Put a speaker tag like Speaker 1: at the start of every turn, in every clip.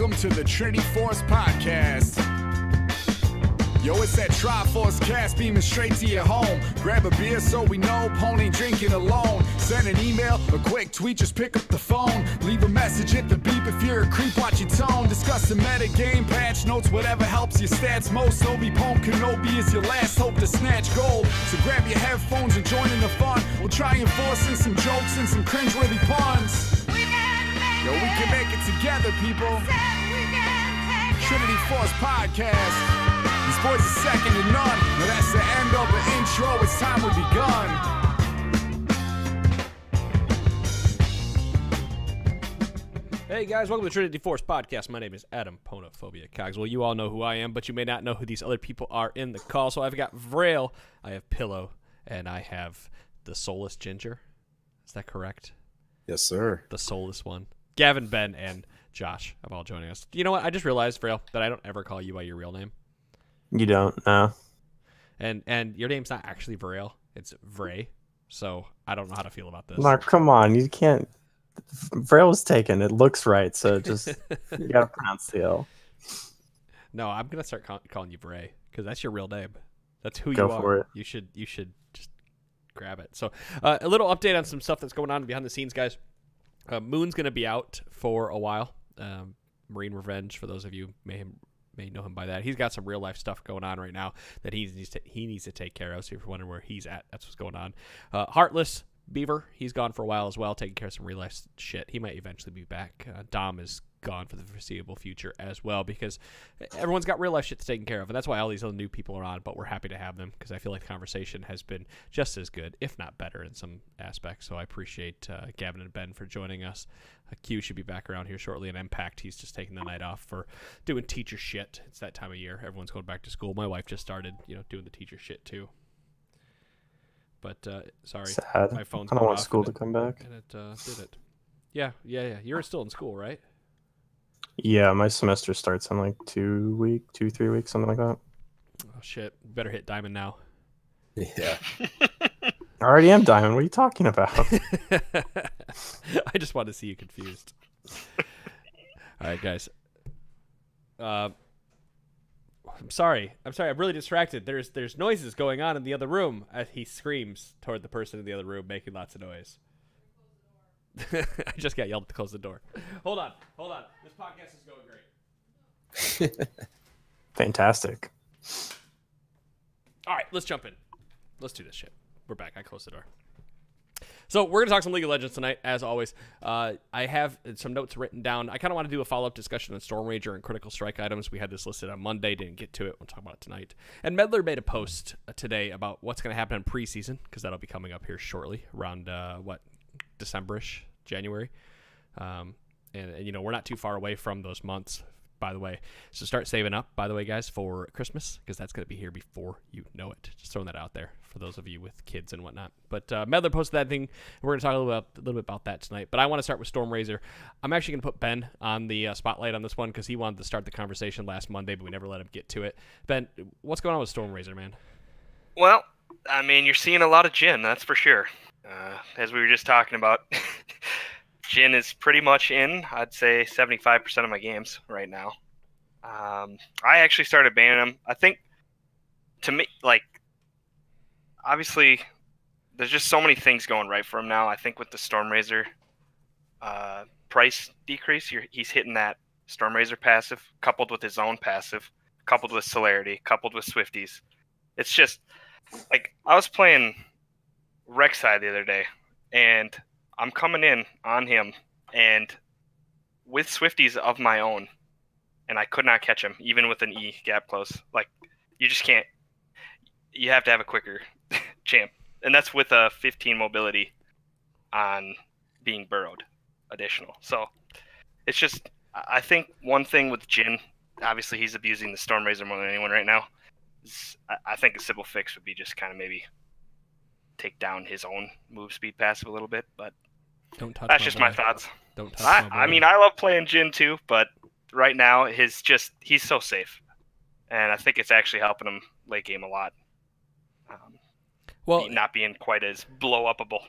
Speaker 1: welcome to the Trinity Force Podcast. Yo, it's that Triforce cast beaming straight to your home. Grab a beer so we know Pone ain't drinking alone. Send an email, a quick tweet, just pick up the phone. Leave a message at the beep if you're a creep, watch your tone. Discuss the meta game, patch notes, whatever helps your stats most. Obi Pone Kenobi is your last hope to snatch gold. So grab your headphones and join in the fun. We'll try and force in some jokes and some cringeworthy puns. Yo, we can make it together, people. Trinity Force Podcast. These boys are second to none. Now that's the end of the intro. It's time we begun.
Speaker 2: Hey guys, welcome to the Trinity Force Podcast. My name is Adam Ponophobia Cogswell. You all know who I am, but you may not know who these other people are in the call. So I've got Vrail, I have Pillow, and I have the soulless Ginger. Is that correct?
Speaker 3: Yes, sir.
Speaker 2: The soulless one. Gavin, Ben, and Josh are all joining us. You know what? I just realized, Vrail, that I don't ever call you by your real name.
Speaker 4: You don't, no.
Speaker 2: And your name's not actually Vrail. It's Vray. So I don't know how to feel about this.
Speaker 4: Mark, come on. You can't. Vrail was taken. It looks right, so just you gotta pronounce the L.
Speaker 2: No, I'm gonna start calling you Vray because that's your real name. That's who
Speaker 4: Go
Speaker 2: you are.
Speaker 4: for it.
Speaker 2: You should just grab it. So a little update on some stuff that's going on behind the scenes, guys. Moon's gonna be out for a while. Marine Revenge, for those of you may know him by that. He's got some real life stuff going on right now that he needs to take care of. So if you're wondering where he's at, that's what's going on. Heartless Beaver, he's gone for a while as well, taking care of some real life shit. He might eventually be back. Dom is gone for the foreseeable future as well because everyone's got real life shit to take care of, and that's why all these other new people are on. But we're happy to have them because I feel like the conversation has been just as good, if not better, in some aspects. So I appreciate Gavin and Ben for joining us. Q should be back around here shortly. And Impact, he's just taking the night off for doing teacher shit. It's that time of year. Everyone's going back to school. My wife just started, doing the teacher shit too. But sorry,
Speaker 4: Sad.
Speaker 2: my phone's
Speaker 4: I don't
Speaker 2: going
Speaker 4: want
Speaker 2: off
Speaker 4: school
Speaker 2: and
Speaker 4: to come back.
Speaker 2: And it did it. Yeah. You're still in school, right?
Speaker 4: Yeah, my semester starts in like 3 weeks, something like that.
Speaker 2: Oh shit! Better hit Diamond now.
Speaker 3: Yeah.
Speaker 4: I already am Diamond. What are you talking about?
Speaker 2: I just wanted to see you confused. All right, guys. I'm sorry. I'm really distracted. There's noises going on in the other room as he screams toward the person in the other room, making lots of noise. I just got yelled to close the door. Hold on. This podcast is going great.
Speaker 4: Fantastic.
Speaker 2: All right, let's jump in. Let's do this shit. We're back. I closed the door. So we're going to talk some League of Legends tonight, as always. I have some notes written down. I kind of want to do a follow-up discussion on Stormrazor and Critical Strike items. We had this listed on Monday. Didn't get to it. We'll talk about it tonight. And Meddler made a post today about what's going to happen in preseason, because that'll be coming up here shortly, around, December-ish, January. And we're not too far away from those months, by the way. So start saving up, by the way, guys, for Christmas, because that's going to be here before you know it. Just throwing that out there for those of you with kids and whatnot. But Meddler posted that thing. We're going to talk a little bit about that tonight. But I want to start with Stormrazor. I'm actually going to put Ben on the spotlight on this one because he wanted to start the conversation last Monday, but we never let him get to it. Ben, what's going on with Stormrazor, man?
Speaker 5: Well, I mean, you're seeing a lot of Jhin, that's for sure. As we were just talking about, Jhin is pretty much in, I'd say, 75% of my games right now. I actually started banning him. I think, to me, obviously, there's just so many things going right for him now. I think with the Stormrazor price decrease, he's hitting that Stormrazor passive, coupled with his own passive, coupled with Celerity, coupled with Swifties. It's just, I was playing Rek'Sai the other day, and I'm coming in on him, and with Swifties of my own, and I could not catch him, even with an E gap close. You just can't. You have to have a quicker champ, and that's with a 15 mobility on being burrowed additional. So it's just, I think one thing with Jhin, obviously he's abusing the Stormrazor more than anyone right now. I think a simple fix would be just kind of maybe take down his own move speed passive a little bit, but that's just my thoughts.
Speaker 2: Don't touch
Speaker 5: I mean, I love playing Jhin too, but right now he's so safe, and I think it's actually helping him late game a lot. not being quite as blow-upable.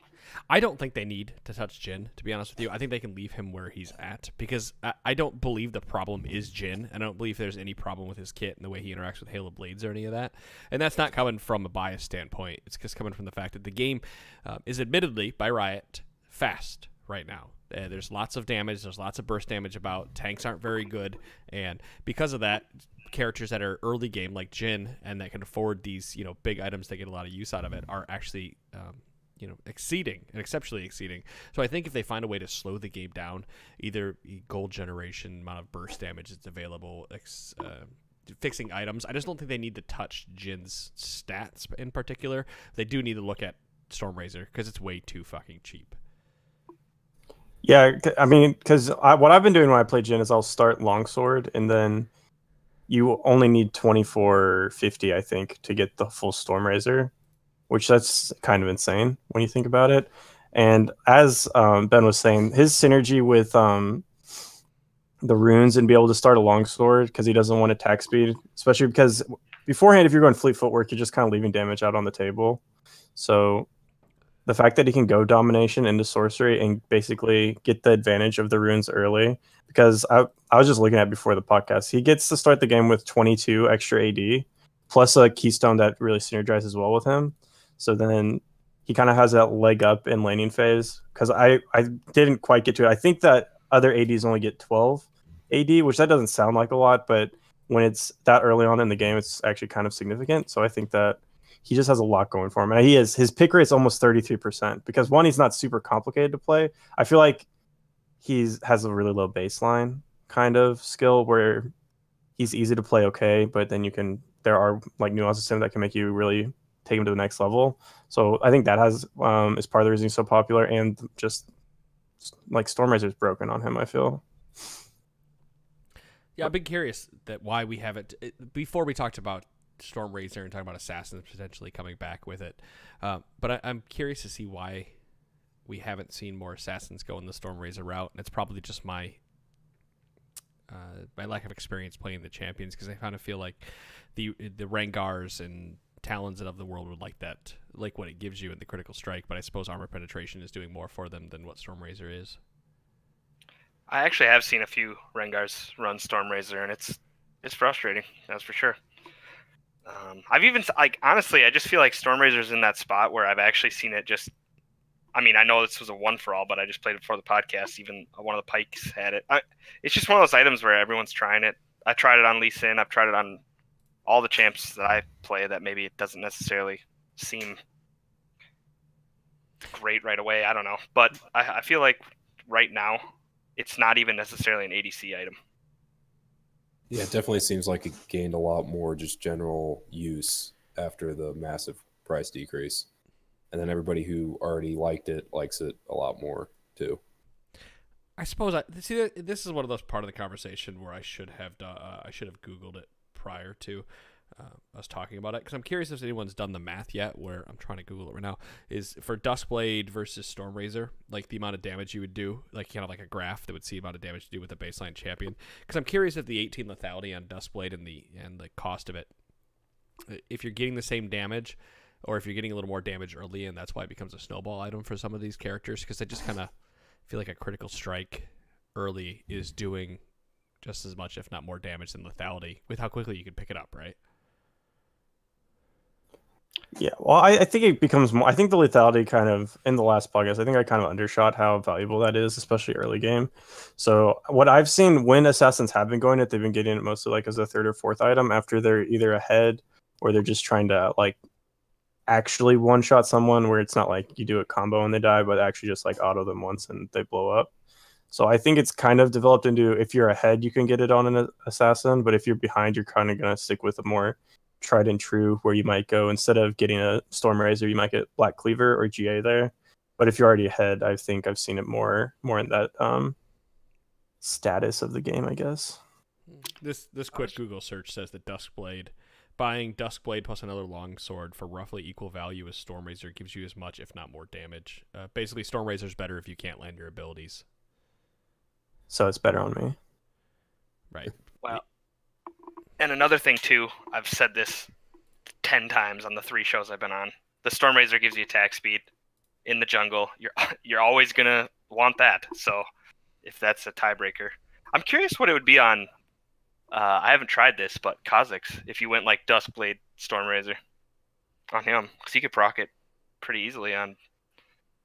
Speaker 2: I don't think they need to touch Jhin, to be honest with you. I think they can leave him where he's at, because I don't believe the problem is Jhin. I don't believe there's any problem with his kit and the way he interacts with Halo Blades or any of that. And that's not coming from a bias standpoint. It's just coming from the fact that the game is admittedly, by Riot, fast right now. There's lots of damage. There's lots of burst damage about. Tanks aren't very good. And because of that, characters that are early game like Jhin and that can afford these, big items that get a lot of use out of it are actually, exceptionally exceeding. So I think if they find a way to slow the game down, either gold generation, amount of burst damage that's available, fixing items, I just don't think they need to touch Jin's stats in particular. They do need to look at Stormrazor because it's way too fucking cheap.
Speaker 4: Yeah, I mean, because what I've been doing when I play Jhin is I'll start longsword, and then you only need 2450, I think, to get the full Stormrazor, which that's kind of insane when you think about it. And as Ben was saying, his synergy with the runes and be able to start a longsword because he doesn't want attack speed, especially because beforehand, if you're going fleet footwork, you're just kind of leaving damage out on the table. So the fact that he can go domination into sorcery and basically get the advantage of the runes early, because I was just looking at before the podcast, he gets to start the game with 22 extra AD plus a keystone that really synergizes well with him. So then he kind of has that leg up in laning phase, because I didn't quite get to it. I think that other ADs only get 12 AD, which that doesn't sound like a lot, but when it's that early on in the game, it's actually kind of significant. So I think that he just has a lot going for him. And his pick rate's almost 33%, because one, he's not super complicated to play. I feel like has a really low baseline kind of skill where he's easy to play okay, but then there are like nuances to him that can make you really take him to the next level. So I think that is part of the reason he's so popular, and just like Stormrazor's broken on him, I feel.
Speaker 2: Yeah, I've been curious that why we haven't, before we talked about Stormrazor and talking about Assassins potentially coming back with it. But I'm curious to see why we haven't seen more Assassins go in the Stormrazor route. And it's probably just my lack of experience playing the champions, because I kind of feel like the Rengars and Talons of the world would like that, like what it gives you in the critical strike. But I suppose armor penetration is doing more for them than what Stormrazor is.
Speaker 5: I actually have seen a few Rengars run Stormrazor, and it's frustrating, that's for sure. I've even, honestly, I just feel like Stormrazor's in that spot where I've actually seen it just, I know this was a one for all, but I just played it before the podcast. Even one of the Pikes had it. It's just one of those items where everyone's trying it. I tried it on Lee Sin. I've tried it on all the champs that I play that maybe it doesn't necessarily seem great right away. I don't know. But I feel like right now, it's not even necessarily an ADC item.
Speaker 3: Yeah, it definitely seems like it gained a lot more just general use after the massive price decrease. And then everybody who already liked it likes it a lot more too.
Speaker 2: I suppose this is one of those part of the conversation where I should have Googled it prior to us talking about it, because I'm curious if anyone's done the math yet, where I'm trying to Google it right now, is for Duskblade versus Stormrazor, like the amount of damage you would do, like kind of like a graph that would see the amount of damage to do with a baseline champion. Because I'm curious if the 18 lethality on Duskblade and the cost of it, if you're getting the same damage, or if you're getting a little more damage early, and that's why it becomes a snowball item for some of these characters, because I just kind of feel like a critical strike early is doing just as much, if not more damage than lethality, with how quickly you can pick it up, right?
Speaker 4: Yeah, well, I think it becomes more. I think the lethality kind of, in the last podcast, I think I kind of undershot how valuable that is, especially early game. So what I've seen when Assassins have been going it, they've been getting it mostly like as a third or fourth item after they're either ahead, or they're just trying to like actually one-shot someone, where it's not like you do a combo and they die, but actually just like auto them once and they blow up. So I think it's kind of developed into, if you're ahead, you can get it on an assassin, but if you're behind, you're kind of going to stick with a more tried and true, where you might go, instead of getting a Stormrazor, you might get Black Cleaver or GA there. But if you're already ahead, I think I've seen it more in that status of the game, I guess.
Speaker 2: This quick Google search says that buying Duskblade plus another longsword for roughly equal value as Stormrazor gives you as much, if not more, damage. Basically, Stormrazor's better if you can't land your abilities.
Speaker 4: So it's better on me.
Speaker 2: Right.
Speaker 5: Wow. And another thing, too, I've said this 10 times on the 3 shows I've been on. the Stormrazor gives you attack speed in the jungle. You're always gonna want that. So if that's a tiebreaker, I'm curious what it would be on. I haven't tried this, but Kha'Zix, if you went like Duskblade Stormrazor on him, because he could proc it pretty easily on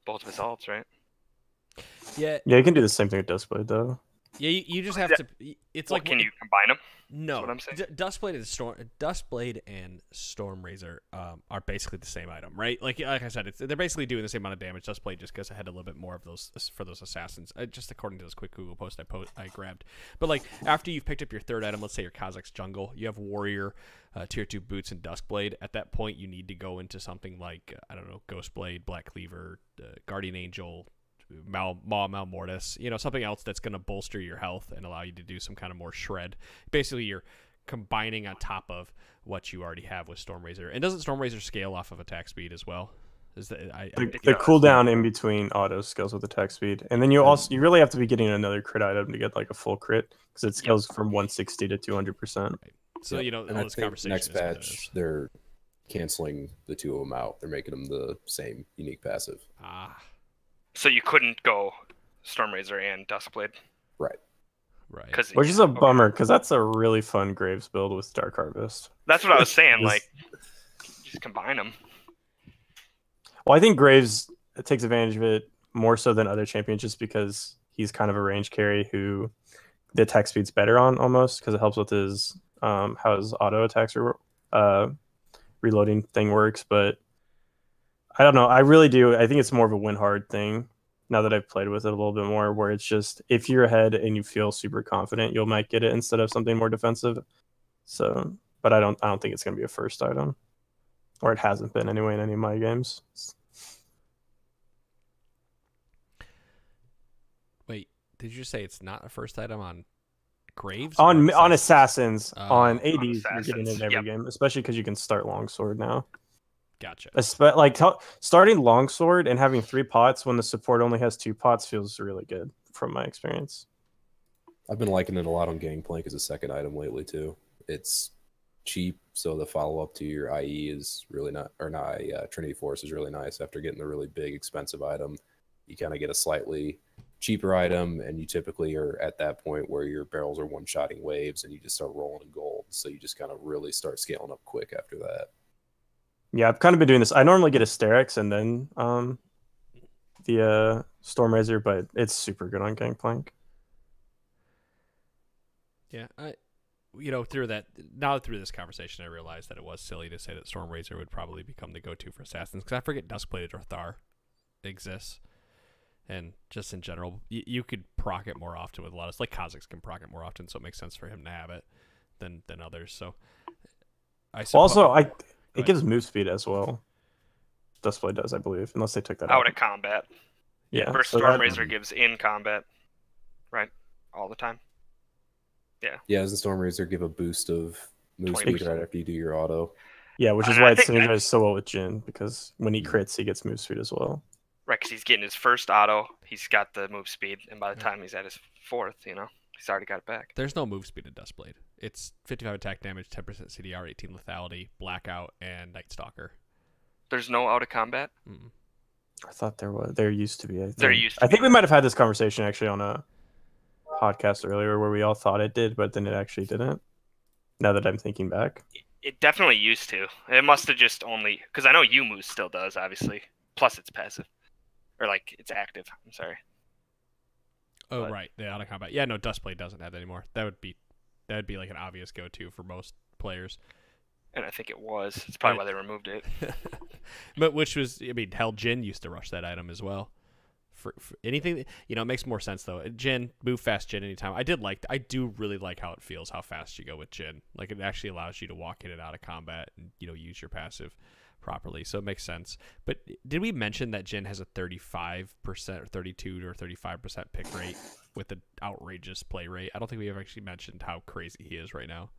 Speaker 5: both of his ults, right?
Speaker 2: Yeah.
Speaker 4: Yeah, you can do the same thing with Duskblade though.
Speaker 2: Yeah, you just have to. It's like
Speaker 5: can you combine them?
Speaker 2: No,
Speaker 5: what I'm saying.
Speaker 2: Duskblade and Stormrazor are basically the same item, right? Like I said, they're basically doing the same amount of damage. Duskblade just goes ahead a little bit more of those for those assassins, just according to this quick Google post I grabbed. But like after you've picked up your third item, let's say your Kha'Zix jungle, you have Warrior, Tier 2 boots, and Duskblade. At that point, you need to go into something like I don't know, Ghostblade, Black Cleaver, Guardian Angel. Mortis, something else that's going to bolster your health and allow you to do some kind of more shred. Basically, you're combining on top of what you already have with Stormrazor. And doesn't Stormrazor scale off of attack speed as well?
Speaker 4: The cooldown in between auto scales with attack speed, and then you really have to be getting another crit item to get like a full crit because it scales from 160 to 200%.
Speaker 2: Right. So
Speaker 3: and
Speaker 2: all
Speaker 3: I
Speaker 2: this
Speaker 3: think
Speaker 2: conversation.
Speaker 3: next patch they're canceling the two of them out. They're making them the same unique passive.
Speaker 5: So you couldn't go Stormrazor and Duskblade.
Speaker 3: Right.
Speaker 4: Which is a bummer because that's a really fun Graves build with Dark Harvest.
Speaker 5: That's what I was saying. Like, just combine them.
Speaker 4: Well, I think Graves takes advantage of it more so than other champions just because he's kind of a range carry who the attack speed's better on almost because it helps with his how his auto attacks reloading thing works. But I don't know. I really do. I think it's more of a win hard thing now that I've played with it a little bit more, where it's just if you're ahead and you feel super confident, you might get it instead of something more defensive. So, but I don't think it's going to be a first item, or it hasn't been anyway in any of my games.
Speaker 2: Wait, did you say it's not a first item on Graves?
Speaker 4: On assassins, on ADs,
Speaker 5: on
Speaker 4: you're getting it in every game, especially because you can start longsword now.
Speaker 2: Gotcha.
Speaker 4: Starting longsword and having 3 pots when the support only has 2 pots feels really good from my experience.
Speaker 3: I've been liking it a lot on Gangplank as a second item lately too. It's cheap, so the follow up to your IE is really not, or not Trinity Force is really nice. After getting the really big expensive item, you kind of get a slightly cheaper item, and you typically are at that point where your barrels are one-shotting waves, and you just start rolling in gold. So you just kind of really start scaling up quick after that.
Speaker 4: Yeah, I've kind of been doing this. I normally get a Sterex and then the Stormrazor, but it's super good on Gangplank.
Speaker 2: Yeah, through this conversation, I realized that it was silly to say that Stormrazor would probably become the go-to for assassins because I forget Duskblade or Thar exists, and just in general, you could proc it more often with a lot of like Kha'Zix can proc it more often, so it makes sense for him to have it than others. So it gives move speed as well. Duskblade does, I believe, unless they took that out.
Speaker 5: Out of combat.
Speaker 4: Yeah.
Speaker 5: Versus Stormrazor gives in combat, right? All the time. Yeah.
Speaker 3: Yeah, does the Stormrazor give a boost of move speed right after you do your auto?
Speaker 4: Yeah, which is why it synergizes so well with Jhin, because when he crits, he gets move speed as well.
Speaker 5: Right, because he's getting his first auto, he's got the move speed, and by the time he's at his 4th, he's already got it back.
Speaker 2: There's no move speed in Duskblade. It's 55 attack damage, 10% CDR, 18 lethality, blackout, and Night Stalker.
Speaker 5: There's no out of combat?
Speaker 2: Mm.
Speaker 4: I thought there was. There used to be.
Speaker 5: I
Speaker 4: think we might have had this conversation actually on a podcast earlier where we all thought it did, but then it actually didn't. Now that I'm thinking back.
Speaker 5: It definitely used to. It must have just only... Because I know Yumu still does, obviously. Plus it's passive. Or, it's active. I'm sorry.
Speaker 2: Oh, but... right. The out of combat. Yeah, no, Duskblade doesn't have that anymore. That would be like an obvious go-to for most players.
Speaker 5: And I think it was. It's probably why they removed it.
Speaker 2: But Jhin used to rush that item as well. For anything, it makes more sense though. Jhin, move fast Jhin anytime. I do really like how it feels, how fast you go with Jhin. Like it actually allows you to walk in and out of combat and use your passive properly. So it makes sense. But did we mention that Jhin has a 35% or 32 or 35% pick rate with an outrageous play rate? I don't think we ever actually mentioned how crazy he is right now.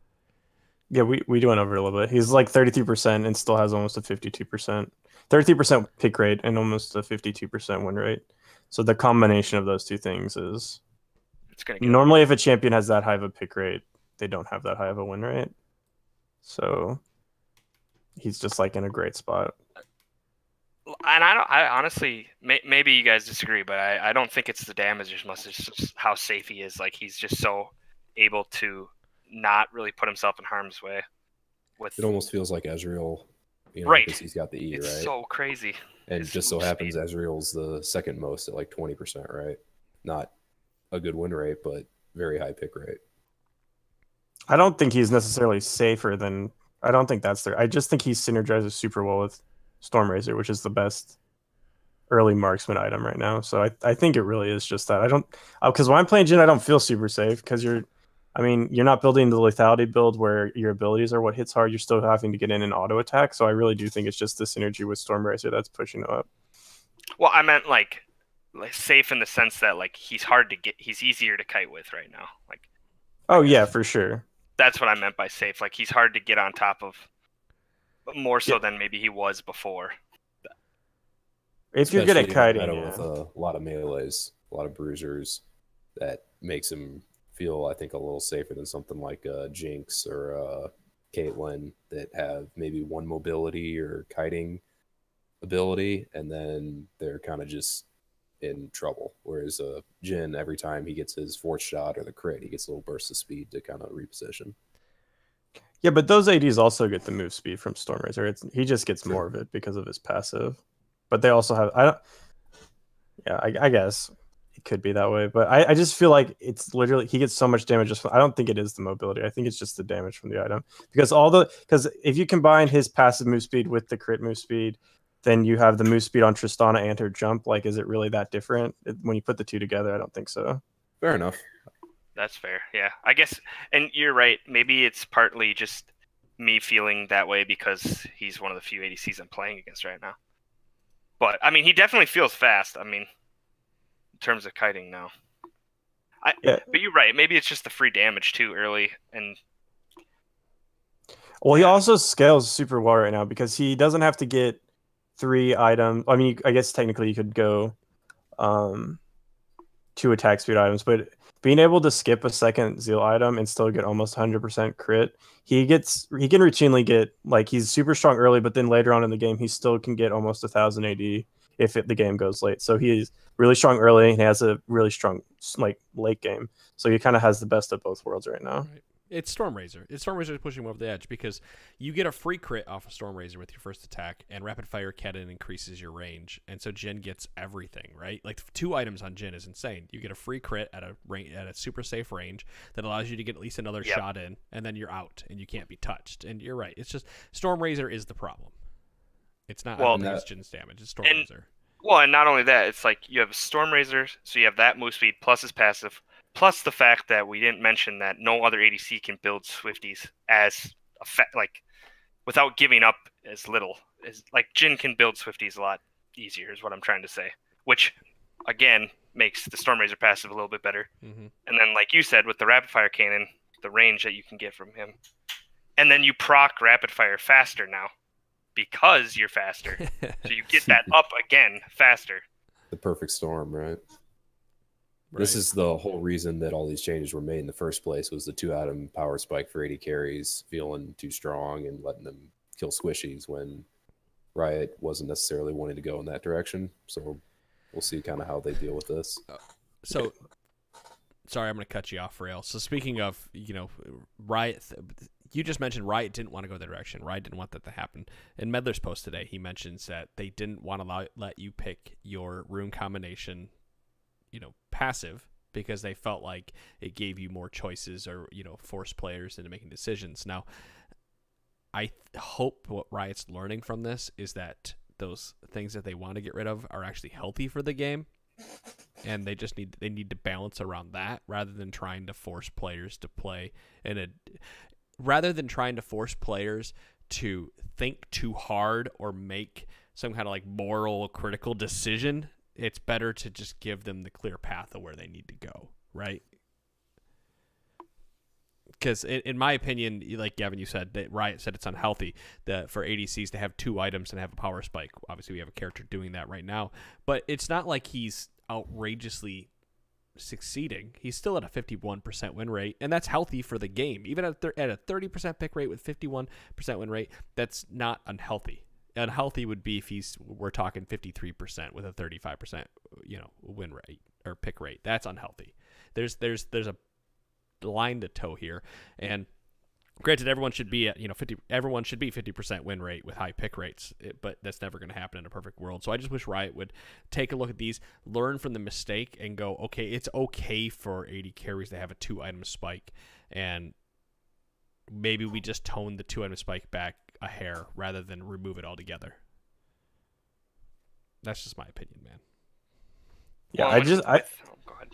Speaker 4: Yeah, we went over it a little bit. He's like 33% and still has almost a 52%. 33% pick rate and almost a 52% win rate. So the combination of those two things is... Normally if a champion has that high of a pick rate, they don't have that high of a win rate. So he's just in a great spot.
Speaker 5: and I honestly, maybe you guys disagree, but I don't think it's the damage as much as just how safe he is. Like, he's just so able to not really put himself in harm's way.
Speaker 3: It almost feels like Ezreal,
Speaker 5: right?
Speaker 3: Because he's got the E,
Speaker 5: it's
Speaker 3: right?
Speaker 5: So crazy.
Speaker 3: And just so happens Ezreal's the second most at like 20%, right? Not a good win rate, but very high pick rate.
Speaker 4: I don't think he's necessarily safer than. I don't think that's there. I just think he synergizes super well with Stormrazor, which is the best early marksman item right now. So I think it really is just that. I don't, because when I'm playing Jhin, I don't feel super safe because you're not building the lethality build where your abilities are what hits hard. You're still having to get in and auto attack. So I really do think it's just the synergy with Stormrazor that's pushing it up.
Speaker 5: Well, I meant like safe in the sense that like he's hard to get. He's easier to kite with right now. Like,
Speaker 4: oh yeah, for sure.
Speaker 5: That's what I meant by safe. Like, he's hard to get on top of, more so than maybe he was before.
Speaker 4: If you're good at kiting,
Speaker 3: with a lot of melees, a lot of bruisers, that makes him feel, I think, a little safer than something like Jinx or Caitlyn that have maybe one mobility or kiting ability, and then they're kind of just in trouble. Whereas Jhin, every time he gets his fourth shot or the crit, he gets a little burst of speed to kind of reposition.
Speaker 4: Yeah, but those ADs also get the move speed from Stormrazor. He just gets more of it because of his passive. But they also have I guess it could be that way. But I just feel like it's literally he gets so much damage. I don't think it is the mobility. I think it's just the damage from the item. Because if you combine his passive move speed with the crit move speed, then you have the move speed on Tristana and her jump. Like, is it really that different? When you put the two together, I don't think so.
Speaker 3: Fair enough.
Speaker 5: That's fair. Yeah, I guess. And you're right. Maybe it's partly just me feeling that way because he's one of the few ADCs I'm playing against right now. But, I mean, he definitely feels fast. I mean, in terms of kiting now. But you're right. Maybe it's just the free damage, too, early.
Speaker 4: Well, he also scales super well right now because he doesn't have to get 3 items. I mean, I guess technically you could go 2 attack speed items, but being able to skip a second Zeal item and still get almost 100% crit, he can routinely get, like, he's super strong early, but then later on in the game, he still can get almost 1,000 AD if the game goes late. So he's really strong early and he has a really strong, like, late game. So he kind of has the best of both worlds right now.
Speaker 2: Right. It's Stormrazor. Stormrazor is pushing him over the edge because you get a free crit off of Stormrazor with your first attack, and Rapid Fire Cannon increases your range, and so Jhin gets everything, right? Like 2 items on Jhin is insane. You get a free crit at a super safe range that allows you to get at least another shot in, and then you're out, and you can't be touched. And you're right. It's just Stormrazor is the problem. It's not Jhin's damage. It's Stormrazor.
Speaker 5: And not only that, it's like you have Stormrazor, so you have that move speed plus his passive. Plus the fact that we didn't mention that no other ADC can build Swifties without giving up as little. Like, Jhin can build Swifties a lot easier is what I'm trying to say. Which, again, makes the Stormrazor passive a little bit better. Mm-hmm. And then, like you said, with the Rapid Fire Cannon, the range that you can get from him. And then you proc Rapid Fire faster now because you're faster. So you get that up again faster.
Speaker 3: The perfect storm, right?
Speaker 2: Right.
Speaker 3: This is the whole reason that all these changes were made in the first place, was the 2-item power spike for 80 carries feeling too strong and letting them kill squishies when Riot wasn't necessarily wanting to go in that direction. So we'll see kind of how they deal with this.
Speaker 2: So, sorry, I'm going to cut you off, Rail. So speaking of, Riot, you just mentioned Riot didn't want to go that direction. Riot didn't want that to happen. In Meddler's post today, he mentions that they didn't want to let you pick your rune combination passive because they felt like it gave you more choices or, forced players into making decisions. Now, I hope what Riot's learning from this is that those things that they want to get rid of are actually healthy for the game, and they need to balance around that rather than trying to force players to play rather than trying to force players to think too hard or make some kind of like moral critical decision. It's better to just give them the clear path of where they need to go, right? Because in my opinion, like Gavin, you said, that Riot said it's unhealthy for ADCs to have 2 items and have a power spike. Obviously, we have a character doing that right now, but it's not like he's outrageously succeeding. He's still at a 51% win rate, and that's healthy for the game. Even at a 30% pick rate with 51% win rate, that's not unhealthy. Unhealthy would be if we're talking 53% with a 35%, win rate or pick rate. That's unhealthy. There's a line to toe here, and granted, everyone should be at 50. Everyone should be 50% win rate with high pick rates, but that's never going to happen in a perfect world. So I just wish Riot would take a look at these, learn from the mistake, and go, okay, it's okay for 80 carries to have a 2-item spike, and maybe we just tone the 2-item spike back a hair rather than remove it altogether. That's just my opinion, man.
Speaker 4: Yeah,
Speaker 5: Go ahead.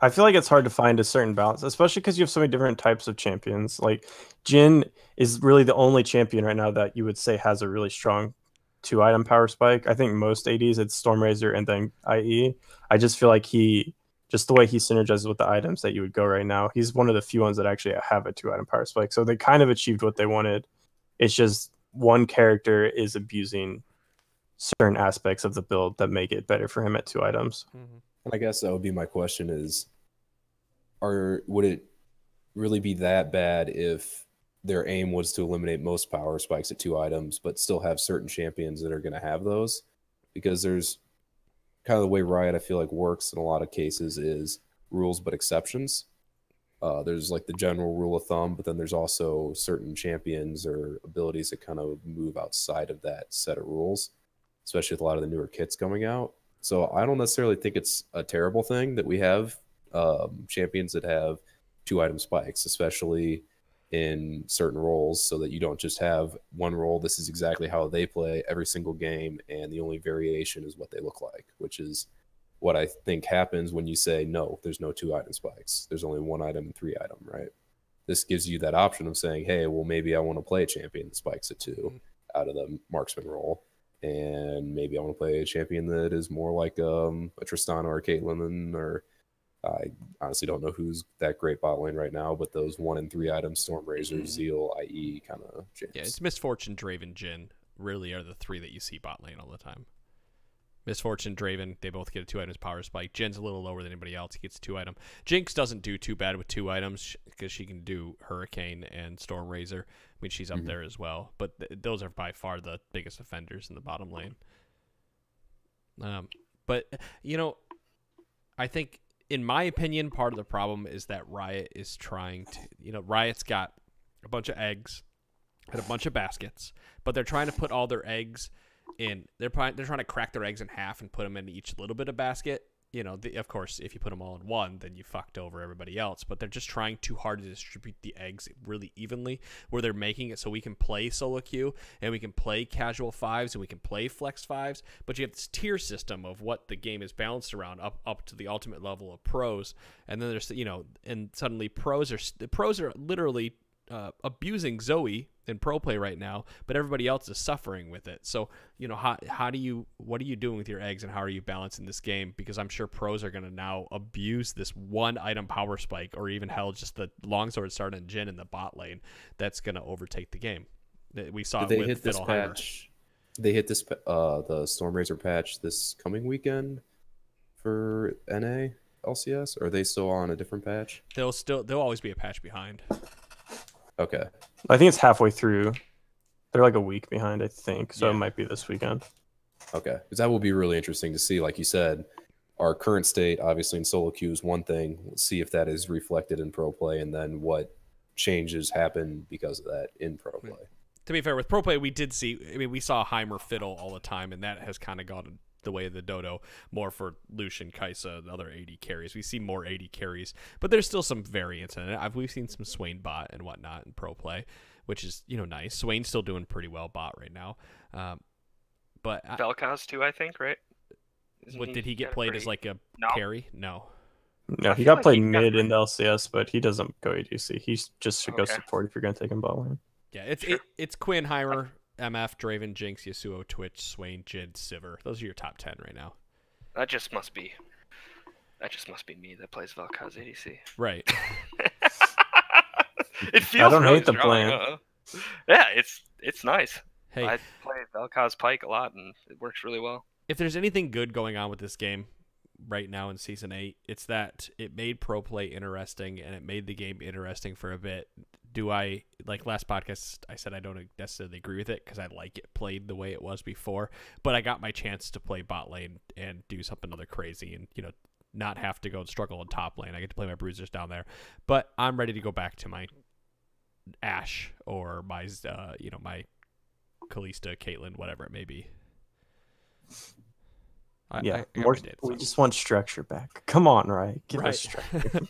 Speaker 4: I feel like it's hard to find a certain balance, especially because you have so many different types of champions. Like Jhin is really the only champion right now that you would say has a really strong 2-item power spike. I think most ADs it's Stormrazor and then IE. I just feel like just the way he synergizes with the items that you would go right now, he's one of the few ones that actually have a 2-item power spike. So they kind of achieved what they wanted. It's just one character is abusing certain aspects of the build that make it better for him at 2 items.
Speaker 2: Mm-hmm.
Speaker 3: I guess that would be my question is, would it really be that bad if their aim was to eliminate most power spikes at 2 items, but still have certain champions that are going to have those? Because there's kind of the way Riot, I feel like, works in a lot of cases is rules but exceptions. There's like the general rule of thumb, but then there's also certain champions or abilities that kind of move outside of that set of rules, especially with a lot of the newer kits coming out. So I don't necessarily think it's a terrible thing that we have champions that have 2-item spikes, especially in certain roles, so that you don't just have one role. This is exactly how they play every single game, and the only variation is what they look like, which is what I think happens when you say, no, there's no 2-item spikes. There's only 1-item and 3-item, right? This gives you that option of saying, hey, well, maybe I want to play a champion that spikes at 2 out of the marksman role. And maybe I want to play a champion that is more like a Tristana or a Caitlyn, or I honestly don't know who's that great bot lane right now, but those 1 and 3 items, Stormrazor, Zeal, IE kind of champs.
Speaker 2: Yeah, it's Misfortune, Draven, Jhin really are the 3 that you see bot lane all the time. Misfortune, Draven, they both get a 2 items power spike. Jin's a little lower than anybody else. He gets a 2-item. Jinx doesn't do too bad with 2 items because she can do Hurricane and Stormrazor. I mean, she's up there as well. But those are by far the biggest offenders in the bottom lane. But, I think, in my opinion, part of the problem is that Riot is trying to... Riot's got a bunch of eggs and a bunch of baskets, but they're trying to put all their eggs... They're trying to crack their eggs in half and put them in each little bit of basket. Of course, if you put them all in one, then you fucked over everybody else. But they're just trying too hard to distribute the eggs really evenly, where they're making it so we can play solo queue and we can play casual 5s and we can play flex 5s. But you have this tier system of what the game is balanced around up to the ultimate level of pros, and then there's and suddenly pros are literally abusing Zoe in pro play right now, but everybody else is suffering with it. So, what are you doing with your eggs, and how are you balancing this game? Because I'm sure pros are going to now abuse this 1-item power spike, or even hell, just the longsword start on Jhin in the bot lane. That's going to overtake the game. We saw it with Fiddleheimer.
Speaker 3: They hit this the Stormrazor patch this coming weekend for NA LCS, or are they still on a different patch?
Speaker 2: They'll always be a patch behind.
Speaker 3: Okay.
Speaker 4: I think it's halfway through. They're like a week behind, I think. So
Speaker 2: Yeah.
Speaker 4: It might be this weekend.
Speaker 3: Okay. Because that will be really interesting to see. Like you said, our current state, obviously in solo queue, is one thing. We'll see if that is reflected in pro play, and then what changes happen because of that in pro play.
Speaker 2: To be fair, with pro play, we did see. I mean, we saw Heimer fiddle all the time, and that has kind of gone the way of the dodo more for Lucian, Kai'Sa, and other AD carries. We see more AD carries, but there's still some variance in it. We've seen some Swain bot and whatnot in pro play, which is nice. Swain's still doing pretty well bot right now, but
Speaker 5: Vel'Koz too, I think, right?
Speaker 2: did he get played as like a carry? No.
Speaker 4: No, he got played mid in the LCS, but he doesn't go ADC. He just should go support if you're going to take him bot lane.
Speaker 2: Yeah, it's Quinn, Heimer, MF, Draven, Jinx, Yasuo, Twitch, Swain, Jid, Sivir. Those are your top 10 right now.
Speaker 5: That just must be me that plays Vel'Koz ADC.
Speaker 2: Right.
Speaker 5: It feels
Speaker 4: I don't
Speaker 5: really
Speaker 4: hate the
Speaker 5: strong.
Speaker 4: plan.
Speaker 5: Yeah, it's nice.
Speaker 2: Hey,
Speaker 5: I play Vel'Koz Pike a lot, and it works really well.
Speaker 2: if there's anything good going on with this game right now in Season 8, it's that it made pro play interesting, and it made the game interesting for a bit do I, like last podcast, I said I don't necessarily agree with it because I like it played the way it was before, but I got my chance to play bot lane and do something other crazy and, not have to go and struggle in top lane. I get to play my bruisers down there, but I'm ready to go back to my Ashe or my, my Kalista, Caitlyn, whatever it may be.
Speaker 4: We just want structure back. Come on, right? Give us structure.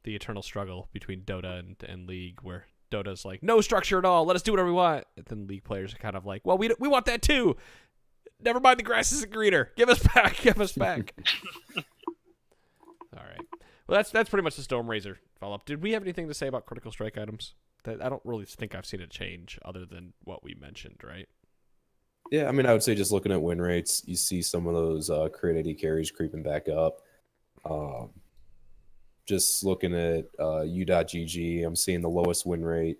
Speaker 2: The eternal struggle between Dota and League, where Dota's like, no structure at all, let us do whatever we want. And then League players are kind of like, well, we want that too. Never mind, the grass isn't greener. Give us back. All right. Well, that's pretty much the Stormrazor follow-up. Did we have anything to say about critical strike items? I don't really think I've seen it change other than what we mentioned, right?
Speaker 3: Yeah, I mean, I would say just looking at win rates, you see some of those create AD carries creeping back up. Just looking at U.GG, I'm seeing the lowest win rate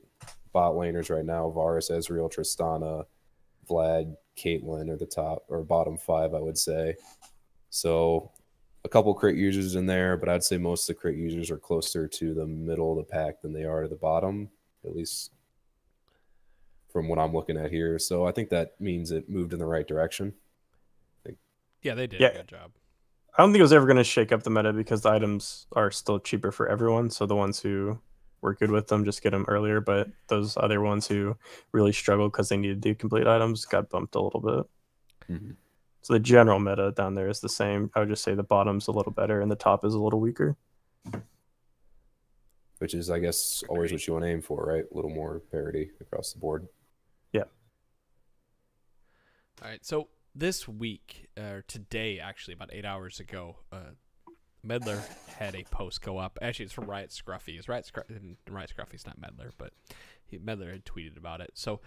Speaker 3: bot laners right now. Varus, Ezreal, Tristana, Vlad, Caitlyn are the top or bottom 5, I would say. So a couple crit users in there, but I'd say most of the crit users are closer to the middle of the pack than they are to the bottom, at least from what I'm looking at here. So I think that means it moved in the right direction.
Speaker 2: Yeah, they did a good job.
Speaker 4: I don't think it was ever going to shake up the meta because the items are still cheaper for everyone. So the ones who were good with them just get them earlier. But those other ones who really struggled because they needed to do complete items got bumped a little bit. Mm-hmm. So the general meta down there is the same. I would just say the bottom's a little better and the top is a little weaker.
Speaker 3: Which is, I guess, always what you want to aim for, right? A little more parity across the board.
Speaker 4: Yeah.
Speaker 2: All right, so this week, or today, actually, about 8 hours ago, Meddler had a post go up. Actually, it's from Riot Scruffy. Riot Scruffy's not Meddler, but Meddler had tweeted about it. So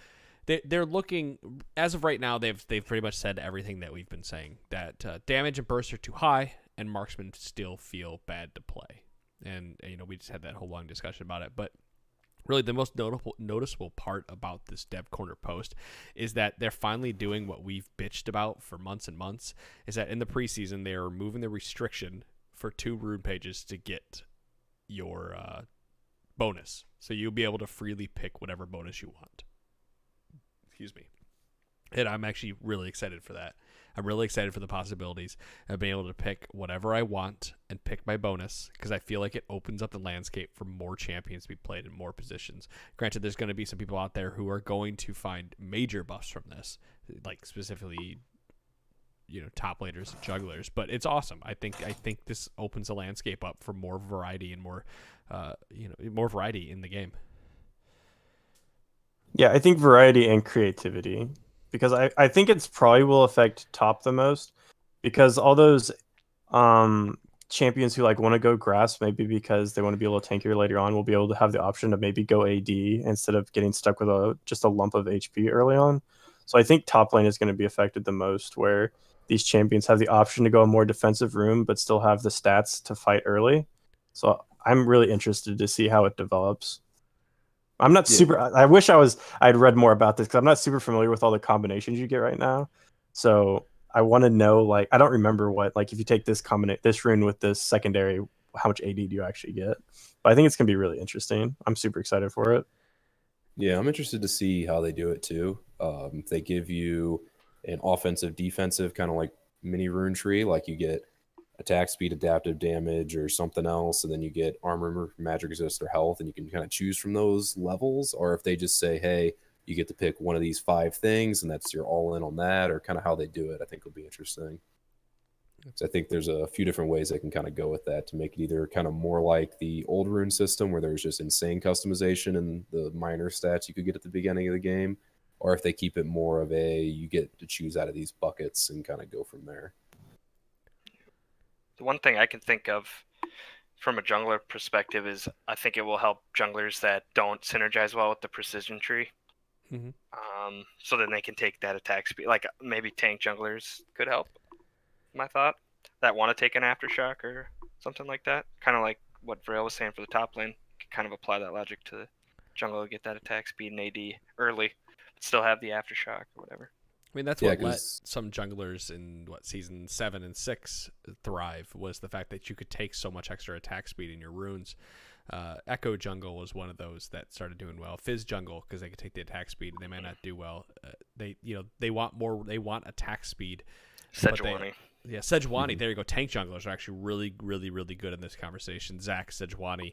Speaker 2: they're looking, as of right now, they've pretty much said everything that we've been saying, that damage and burst are too high, and marksmen still feel bad to play. And we just had that whole long discussion about it, but really the most noticeable part about this Dev Corner post is that they're finally doing what we've bitched about for months and months, is that in the preseason they are removing the restriction for 2 rune pages to get your bonus. So you'll be able to freely pick whatever bonus you want. Excuse me. And I'm actually really excited for that. I'm really excited for the possibilities of being able to pick whatever I want and pick my bonus, because I feel like it opens up the landscape for more champions to be played in more positions. Granted, there's going to be some people out there who are going to find major buffs from this, like specifically, top laners and jugglers, but it's awesome. I think this opens the landscape up for more variety and more variety in the game.
Speaker 4: Yeah, I think variety and creativity. Because I think it's probably will affect top the most, because all those champions who want to go grass, maybe because they want to be a little tankier later on, will be able to have the option to maybe go AD instead of getting stuck with just a lump of HP early on. So I think top lane is going to be affected the most, where these champions have the option to go a more defensive room but still have the stats to fight early. So I'm really interested to see how it develops. I'm not super. I wish I'd read more about this, because I'm not super familiar with all the combinations you get right now. So I want to know, I don't remember what, if you take this rune with this secondary, how much AD do you actually get? But I think it's gonna be really interesting. I'm super excited for it.
Speaker 3: Yeah, I'm interested to see how they do it too. They give you an offensive, defensive kind of like mini rune tree, you get attack speed, adaptive damage, or something else, and then you get armor, magic resist, or health, and you can kind of choose from those levels. Or if they just say, hey, you get to pick one of these 5 things, and that's your all in on that, or kind of how they do it, I think will be interesting. So I think there's a few different ways they can kind of go with that to make it either kind of more like the old rune system, where there's just insane customization and the minor stats you could get at the beginning of the game, or if they keep it more of you get to choose out of these buckets and kind of go from there.
Speaker 5: The one thing I can think of from a jungler perspective is I think it will help junglers that don't synergize well with the precision tree. Mm-hmm. So then they can take that attack speed. Maybe tank junglers could help, my thought, that want to take an aftershock or something like that. Kind of like what Vrail was saying for the top lane. Kind of apply that logic to the jungle to get that attack speed and AD early, but still have the aftershock or whatever.
Speaker 2: I mean, that's what let some junglers in season 7 and 6 thrive, was the fact that you could take so much extra attack speed in your runes. Echo Jungle was one of those that started doing well. Fizz Jungle, because they could take the attack speed, and they might not do well. They want attack speed.
Speaker 5: Sejuani.
Speaker 2: Yeah, Sejuani. There you go. Tank junglers are actually really, really, really good in this conversation. Zach, Sejuani.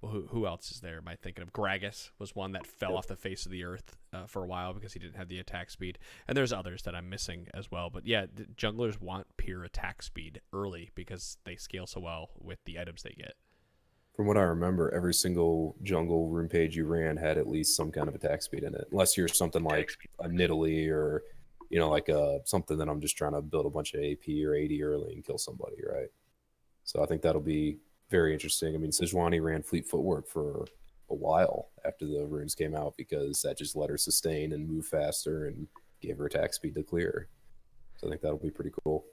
Speaker 2: Who else is there? Am I thinking of? Gragas was one that fell off the face of the earth for a while because he didn't have the attack speed. And there's others that I'm missing as well. But yeah, junglers want pure attack speed early because they scale so well with the items they get.
Speaker 3: From what I remember, every single jungle rune page you ran had at least some kind of attack speed in it. Unless you're something like a Nidalee or, like something that I'm just trying to build a bunch of AP or AD early and kill somebody, right? So I think that'll be very interesting. I mean, Sejuani ran Fleet Footwork for a while after the runes came out because that just let her sustain and move faster and gave her attack speed to clear. So I think that'll be pretty cool.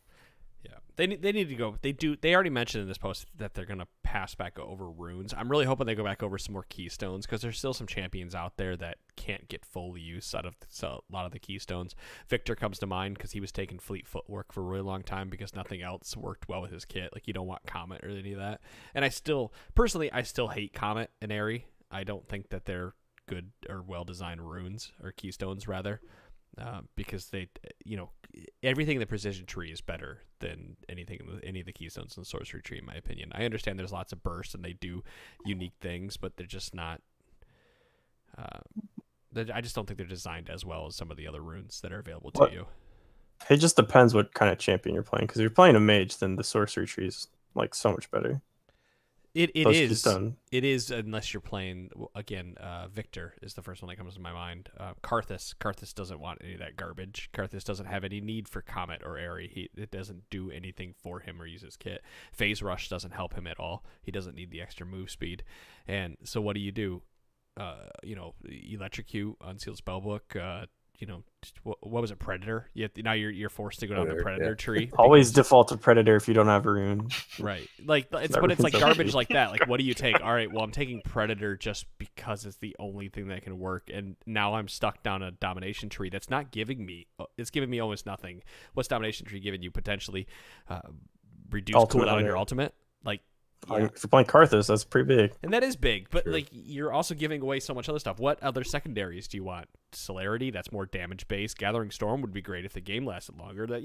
Speaker 2: Yeah, they need to go. They already mentioned in this post that they're gonna pass back over runes. I'm really hoping they go back over some more keystones because there's still some champions out there that can't get full use out of a lot of the keystones. Victor comes to mind because he was taking Fleet Footwork for a really long time because nothing else worked well with his kit. Like you don't want Comet or any of that. And I still hate Comet and Airy. I don't think that they're good or well designed runes or keystones rather. Because they, everything in the precision tree is better than anything in any of the keystones in the sorcery tree, in my opinion. I understand there's lots of bursts and they do unique things, but they're just not. I just don't think they're designed as well as some of the other runes that are available to you.
Speaker 4: It just depends what kind of champion you're playing. Because if you're playing a mage, then the sorcery tree is like so much better.
Speaker 2: It is unless you're playing again. Victor is the first one that comes to my mind. Karthus doesn't want any of that garbage. Karthus doesn't have any need for Comet or Airy. It doesn't do anything for him or use his kit. Phase Rush doesn't help him at all. He doesn't need the extra move speed. And so what do? Electrocute, Unsealed Spellbook. What was it? Predator. Now you're forced to go down the Predator tree.
Speaker 4: Always default to Predator if you don't have a rune.
Speaker 2: Right. It's like garbage like that. Like, what do you take? All right, well, I'm taking Predator just because it's the only thing that can work, and now I'm stuck down a domination tree that's not giving me. It's giving me almost nothing. What's domination tree giving you? Potentially reduce cooldown on your ultimate. Like.
Speaker 4: Yeah. If you're playing Karthus, that's pretty big.
Speaker 2: And that is big, but like you're also giving away so much other stuff. What other secondaries do you want? Celerity, that's more damage based. Gathering Storm would be great if the game lasted longer. That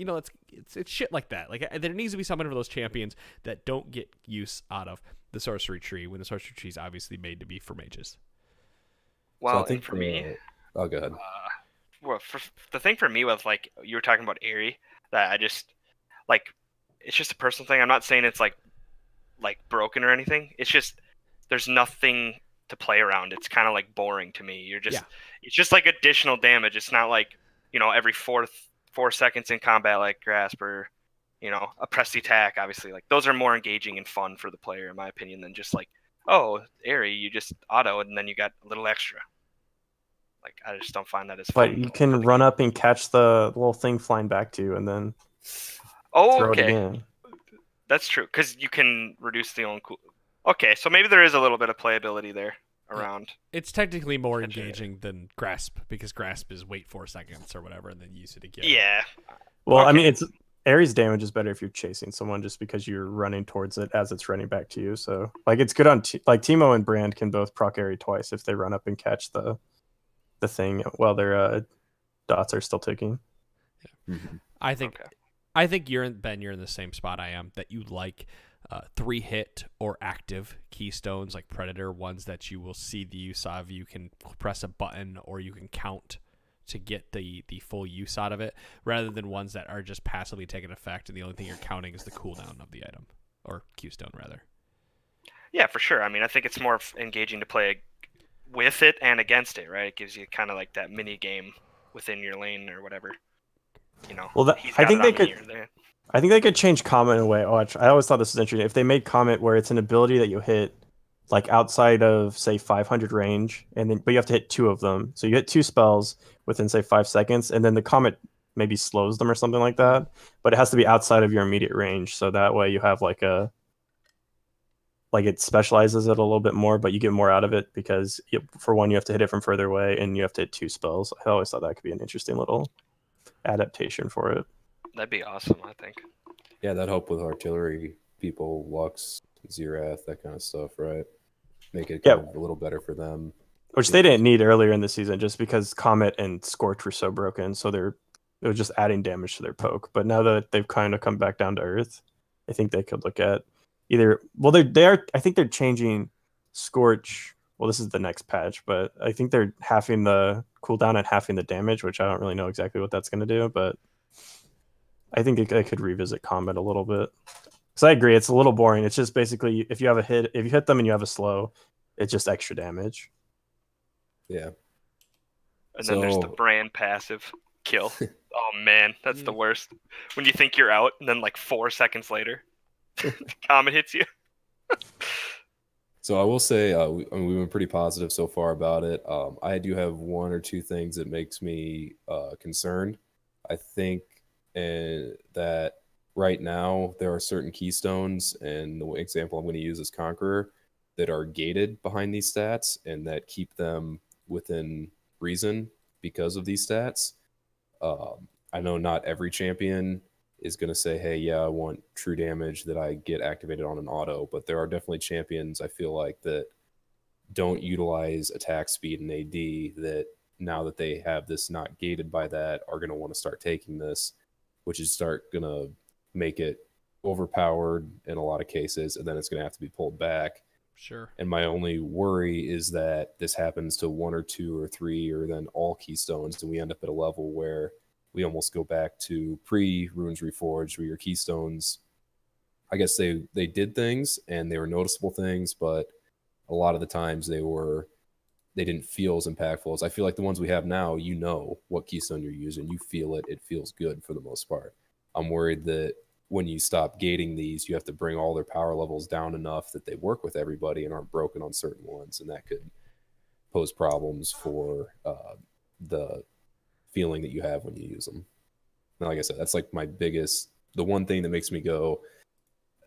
Speaker 2: it's shit like that. Like there needs to be something for those champions that don't get use out of the sorcery tree when the sorcery tree is obviously made to be for mages.
Speaker 5: Well,
Speaker 3: so I think
Speaker 5: for me,
Speaker 3: go ahead.
Speaker 5: The thing for me was like you were talking about Airy, that I just like. It's just a personal thing. I'm not saying it's like broken or anything. It's just there's nothing to play around. It's kind of like boring to me. It's just like additional damage. It's not like every 4 seconds in combat like Grasp or a pressed attack. Obviously, like those are more engaging and fun for the player in my opinion than just like Airy, you just auto and then you got a little extra. Like I just don't find that as fun.
Speaker 4: But you can run up and catch the little thing flying back to you and then throw it again.
Speaker 5: That's true, because you can reduce the own cool. Okay, so maybe there is a little bit of playability there around.
Speaker 2: It's technically more engaging than Grasp, because Grasp is wait 4 seconds or whatever, and then use it again.
Speaker 5: Yeah.
Speaker 4: Well, okay. I mean, Ares damage is better if you're chasing someone just because you're running towards it as it's running back to you. So, like, it's good on like Teemo and Brand can both proc Ares twice if they run up and catch the thing while their dots are still ticking.
Speaker 2: Yeah. Mm-hmm. I think you're in the same spot I am, that you like 3-hit or active keystones like Predator, ones that you will see the use of. You can press a button or you can count to get the full use out of it, rather than ones that are just passively taking effect and the only thing you're counting is the cooldown of the item, or keystone rather.
Speaker 5: Yeah, for sure. I mean, I think it's more engaging to play with it and against it, right? It gives you kind of like that mini game within your lane or whatever.
Speaker 4: Well, I think they could change Comet in a way. I always thought this was interesting. If they made Comet where it's an ability that you hit like outside of say 500 range, but you have to hit 2 of them. So you hit 2 spells within say 5 seconds, and then the Comet maybe slows them or something like that. But it has to be outside of your immediate range, so that way you have like it specializes it a little bit more, but you get more out of it because for one you have to hit it from further away, and you have to hit 2 spells. I always thought that could be an interesting little adaptation for it.
Speaker 5: That'd be awesome, I think.
Speaker 3: Yeah, that'd help with artillery people, Lux, Zerath, that kind of stuff, right? make it kind of a little better for them.
Speaker 4: Which they didn't need earlier in the season just because Comet and Scorch were so broken. So it was just adding damage to their poke. But now that they've kind of come back down to earth, I think they could look at either. Well, they are. I think they're changing Scorch. Well, this is the next patch, but I think they're halving the cooldown and halving the damage, which I don't really know exactly what that's going to do. But I think they could revisit Comet a little bit. So I agree, it's a little boring. It's just basically if you hit them and you have a slow, it's just extra damage.
Speaker 3: Yeah.
Speaker 5: And then there's the brand passive kill. Oh man, that's the worst. When you think you're out, and then like 4 seconds later, the comet hits you.
Speaker 3: So I will say we've been pretty positive so far about it. I do have 1 or 2 things that makes me concerned. I think that right now there are certain keystones, and the example I'm going to use is Conqueror, that are gated behind these stats and that keep them within reason because of these stats. I know not every champion is going to say, hey, yeah, I want true damage that I get activated on an auto, but there are definitely champions I feel like that don't utilize attack speed and AD that now that they have this not gated by that are going to want to start taking this, which is going to make it overpowered in a lot of cases, and then it's going to have to be pulled back.
Speaker 2: Sure. And
Speaker 3: my only worry is that this happens to 1 or 2 or 3 or then all keystones, and we end up at a level where we almost go back to pre-Runes Reforged, where your keystones, I guess they did things and they were noticeable things, but a lot of the times they didn't feel as impactful as I feel like the ones we have now. You know what keystone you're using, you feel it, it feels good for the most part. I'm worried that when you stop gating these, you have to bring all their power levels down enough that they work with everybody and aren't broken on certain ones, and that could pose problems for the feeling that you have when you use them. And like I said, that's like the one thing that makes me go,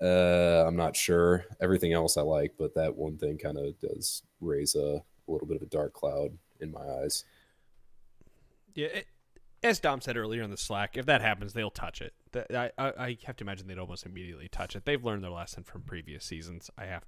Speaker 3: I'm not sure. Everything else I like, but that one thing kind of does raise a little bit of a dark cloud in my eyes.
Speaker 2: Yeah, as Dom said earlier in the Slack, if that happens, they'll touch it. I have to imagine they'd almost immediately touch it. They've learned their lesson from previous seasons. I have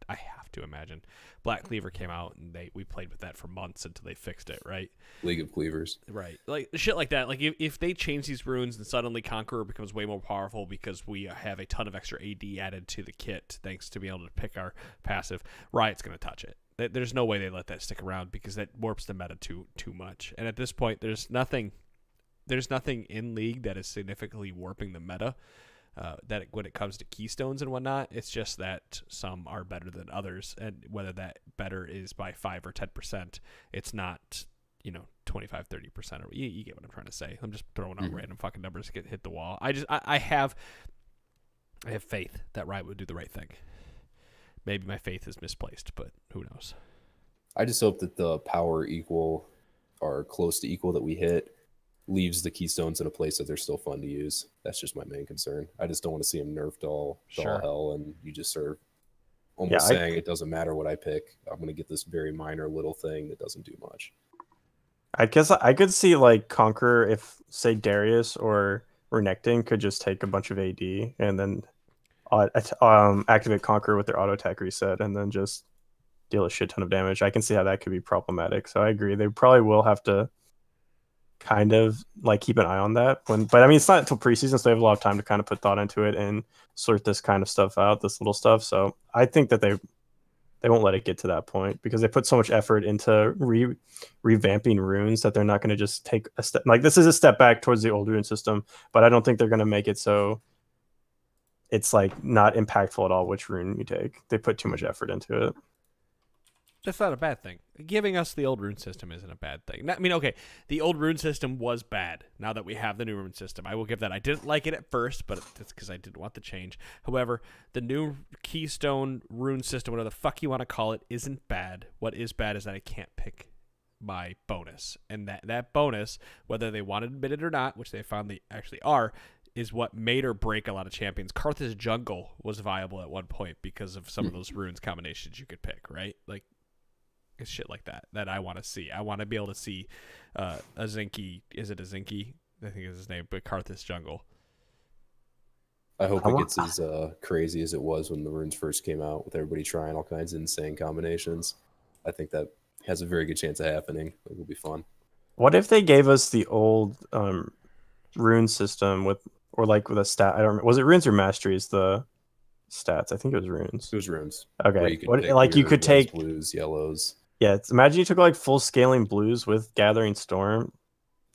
Speaker 2: to imagine. Black Cleaver came out, and we played with that for months until they fixed it, right?
Speaker 3: League of Cleavers.
Speaker 2: Right. Like, shit like that. Like, if they change these runes and suddenly Conqueror becomes way more powerful because we have a ton of extra AD added to the kit thanks to being able to pick our passive, Riot's going to touch it. There's no way they let that stick around because that warps the meta too much. And at this point, there's nothing in League that is significantly warping the meta that when it comes to keystones and whatnot. It's just that some are better than others, and whether that better is by 5 or 10%, it's not 25, 30%. Or you get what I'm trying to say. I'm just throwing out random fucking numbers to hit the wall. I have faith that Riot would do the right thing. Maybe my faith is misplaced, but who knows?
Speaker 3: I just hope that the power equal or close to equal that we hit leaves the keystones in a place that they're still fun to use. That's just my main concern. I just don't want to see them nerfed all hell, and you just are almost saying it doesn't matter what I pick. I'm going to get this very minor little thing that doesn't do much.
Speaker 4: I guess I could see like Conqueror if, say, Darius or Renekton could just take a bunch of AD and then activate Conqueror with their auto attack reset and then just deal a shit ton of damage. I can see how that could be problematic. So I agree. They probably will have to kind of like keep an eye on that but I mean, it's not until preseason, so they have a lot of time to kind of put thought into it and sort this kind of stuff out, this little stuff. So I think that they won't let it get to that point because they put so much effort into revamping runes that they're not going to just take a step. Like, this is a step back towards the old rune system, but I don't think they're going to make it so it's like not impactful at all which rune you take. They put too much effort into it.
Speaker 2: That's not a bad thing. Giving us the old rune system isn't a bad thing. I mean, okay, the old rune system was bad. Now that we have the new rune system, I will give that. I didn't like it at first, but that's because I didn't want the change. However, the new Keystone rune system, whatever the fuck you want to call it, isn't bad. What is bad is that I can't pick my bonus. And that bonus, whether they want to admit it or not, which they found they actually are, is what made or break a lot of champions. Karthus Jungle was viable at one point because of some of those runes combinations you could pick, right? Like, it's shit like that I want to see. I want to be able to see a Zinky. Is it a Zinky? I think is his name, but Karthus Jungle.
Speaker 3: I hope it gets as crazy as it was when the runes first came out, with everybody trying all kinds of insane combinations. I think that has a very good chance of happening. It will be fun.
Speaker 4: What if they gave us the old rune system with a stat? I don't remember. Was it runes or masteries? The stats. I think it was runes.
Speaker 3: It was runes.
Speaker 4: Okay.
Speaker 3: Where you could
Speaker 4: What
Speaker 3: pick
Speaker 4: like you
Speaker 3: your
Speaker 4: could
Speaker 3: reds,
Speaker 4: take
Speaker 3: blues, yellows.
Speaker 4: Yeah, imagine you took like full scaling blues with Gathering Storm.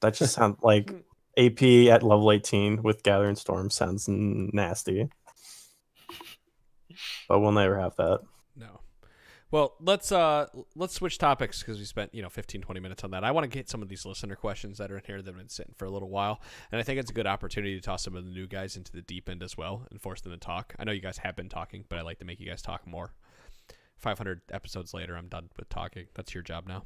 Speaker 4: That just sounds like AP at level 18 with Gathering Storm sounds nasty. But we'll never have that.
Speaker 2: No. Well, let's switch topics because we spent 15, 20 minutes on that. I want to get some of these listener questions that are in here that have been sitting for a little while, and I think it's a good opportunity to toss some of the new guys into the deep end as well and force them to talk. I know you guys have been talking, but I like to make you guys talk more. 500 episodes later, I'm done with talking. That's your job now.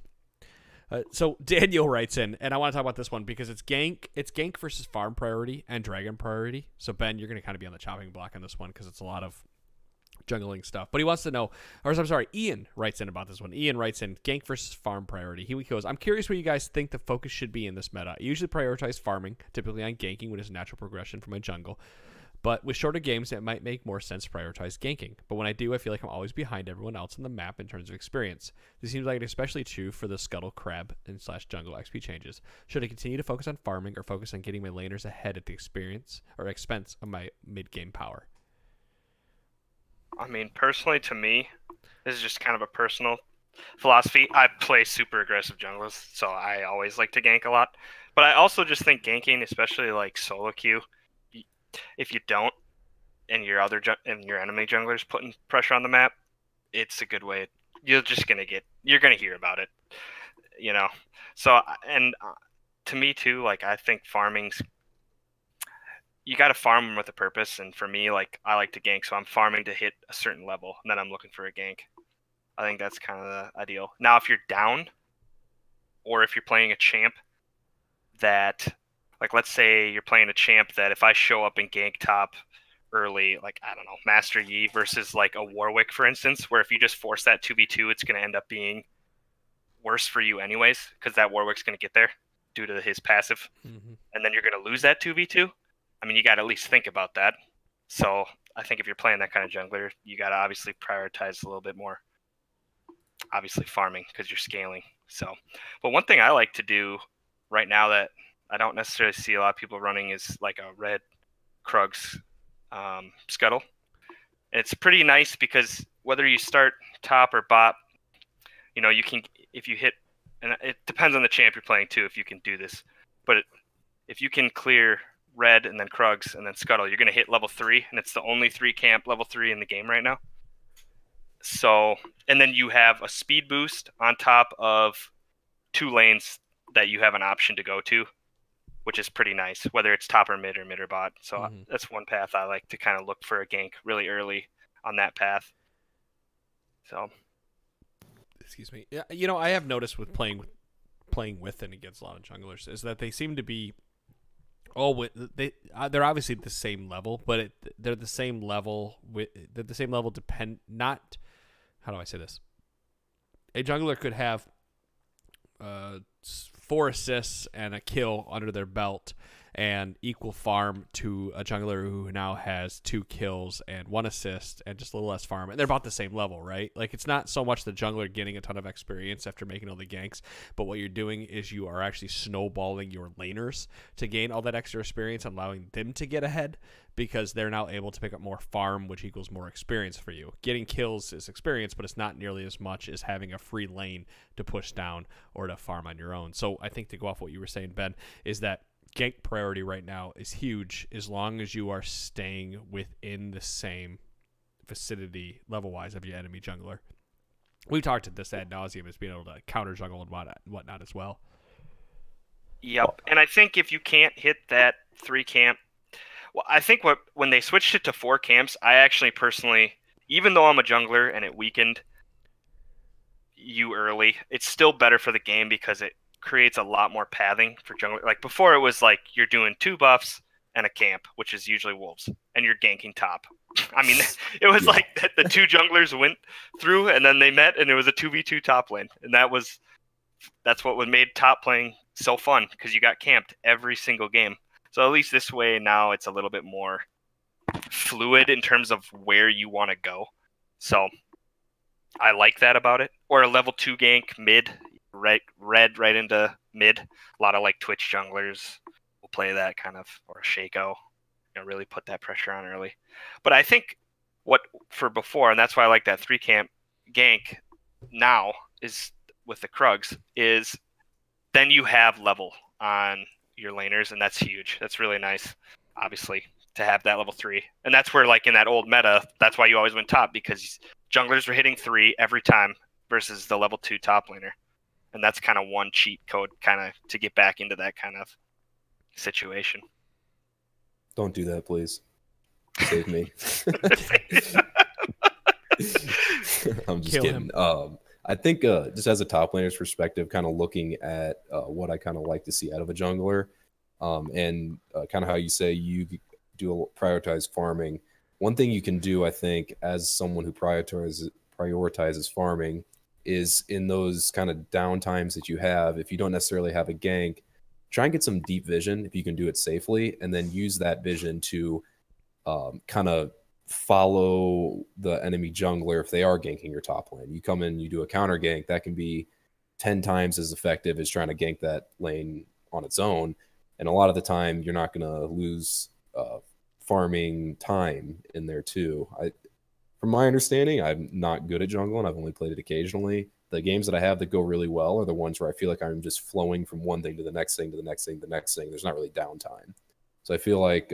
Speaker 2: So Daniel writes in, and I want to talk about this one because it's gank versus farm priority and dragon priority. So Ben, you're going to kind of be on the chopping block on this one because it's a lot of jungling stuff. But he wants to know, or I'm sorry, Ian writes in about this one. Ian writes in, gank versus farm priority. He goes, I'm curious what you guys think the focus should be in this meta. I usually prioritize farming, typically on ganking, which is a natural progression for my jungle. But with shorter games, it might make more sense to prioritize ganking. But when I do, I feel like I'm always behind everyone else on the map in terms of experience. This seems like it's especially true for the Scuttle, Crab, and / jungle XP changes. Should I continue to focus on farming or focus on getting my laners ahead at the experience or expense of my mid-game power?
Speaker 5: I mean, personally, to me, this is just kind of a personal philosophy. I play super aggressive junglers, so I always like to gank a lot. But I also just think ganking, especially like solo queue, if you don't, and your enemy jungler's putting pressure on the map, it's a good way. You're gonna hear about it, So, and to me too, like I think farming's, you got to farm them with a purpose. And for me, like I like to gank, so I'm farming to hit a certain level, and then I'm looking for a gank. I think that's kind of the ideal. Now, if you're down, or if you're playing a champ that, like, let's say you're playing a champ that if I show up and gank top early, like, I don't know, Master Yi versus, like, a Warwick, for instance, where if you just force that 2v2, it's going to end up being worse for you anyways, because that Warwick's going to get there due to his passive. Mm-hmm. And then you're going to lose that 2v2. I mean, you got to at least think about that. So I think if you're playing that kind of jungler, you got to obviously prioritize a little bit more, obviously farming, because you're scaling. So, but one thing I like to do right now that I don't necessarily see a lot of people running is like a red Krugs Scuttle. And it's pretty nice because whether you start top or bot, you can, if you hit, and it depends on the champ you're playing too, if you can do this, but if you can clear red and then Krugs and then Scuttle, you're going to hit level 3, and it's the only 3 camp level 3 in the game right now. So, and then you have a speed boost on top of 2 lanes that you have an option to go to, which is pretty nice, whether it's top or mid or bot. So that's one path I like to kind of look for a gank really early on that path. So,
Speaker 2: excuse me. Yeah, I have noticed with playing with and against a lot of junglers is that they seem to be they're obviously the same level, but they're the same level not, how do I say this? A jungler could have 4 assists and a kill under their belt and equal farm to a jungler who now has 2 kills and 1 assist and just a little less farm, and they're about the same level, right? Like, it's not so much the jungler getting a ton of experience after making all the ganks, but what you're doing is you are actually snowballing your laners to gain all that extra experience, allowing them to get ahead because they're now able to pick up more farm, which equals more experience for you. Getting kills is experience, but it's not nearly as much as having a free lane to push down or to farm on your own. So I think, to go off what you were saying, Ben, is that gank priority right now is huge as long as you are staying within the same vicinity level-wise of your enemy jungler. We've talked at this ad nauseum as being able to counter jungle and whatnot as well.
Speaker 5: Yep, and I think if you can't hit that 3 camp, well, I think when they switched it to 4 camps, I actually personally, even though I'm a jungler and it weakened you early, it's still better for the game because it creates a lot more pathing for jungler. Like before, it was like you're doing 2 buffs and a camp, which is usually wolves, and you're ganking top. I mean, it was like that the 2 junglers went through and then they met, and it was a 2v2 top lane, and that's what made top playing so fun, because you got camped every single game. So at least this way now it's a little bit more fluid in terms of where you want to go. So I like that about it. Or a level 2 gank mid, red right into mid. A lot of like Twitch junglers will play that kind of, or a Shaco, really put that pressure on early. But I think what for before, and that's why I like that 3 camp gank now is with the Krugs, is then you have level on your laners, and that's huge. That's really nice, obviously, to have that level 3. And that's where, like in that old meta, that's why you always went top, because junglers were hitting 3 every time versus the level 2 top laner. And that's kind of one cheat code kind of to get back into that kind of situation.
Speaker 3: Don't do that, please. Save me. I'm just
Speaker 2: Kill
Speaker 3: kidding.
Speaker 2: him.
Speaker 3: I think just as a top laner's perspective, kind of looking at what I kind of like to see out of a jungler, and kind of how you say you do prioritize farming. One thing you can do, I think, as someone who prioritizes farming, is in those kind of downtimes that you have, if you don't necessarily have a gank, try and get some deep vision if you can do it safely, and then use that vision to kind of follow the enemy jungler if they are ganking your top lane. You come in, you do a counter gank, that can be 10 times as effective as trying to gank that lane on its own. And a lot of the time, you're not going to lose farming time in there too. From my understanding, I'm not good at jungle, and I've only played it occasionally. The games that I have that go really well are the ones where I feel like I'm just flowing from one thing to the next thing to the next thing to the next thing. There's not really downtime. So I feel like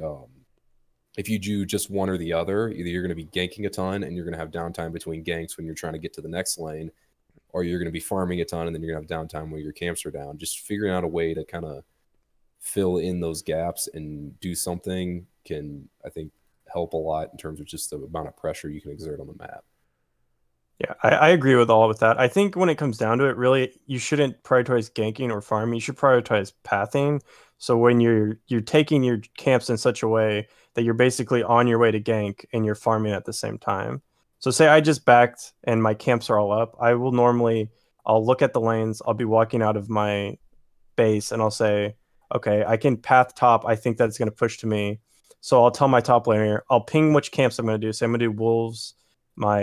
Speaker 3: if you do just one or the other, either you're going to be ganking a ton and you're going to have downtime between ganks when you're trying to get to the next lane, or you're going to be farming a ton and then you're going to have downtime when your camps are down. Just figuring out a way to kind of fill in those gaps and do something can, I think, help a lot in terms of just the amount of pressure you can exert on the map.
Speaker 4: Yeah, I agree with all with that. I think when it comes down to it, really, you shouldn't prioritize ganking or farming. You should prioritize pathing. So when you're taking your camps in such a way that you're basically on your way to gank and you're farming at the same time. So say I just backed and my camps are all up, I'll look at the lanes, I'll be walking out of my base and I'll say, okay, I can path top. I think that it's going to push to me. So I'll tell my top laner, I'll ping which camps I'm going to do. So I'm going to do wolves, my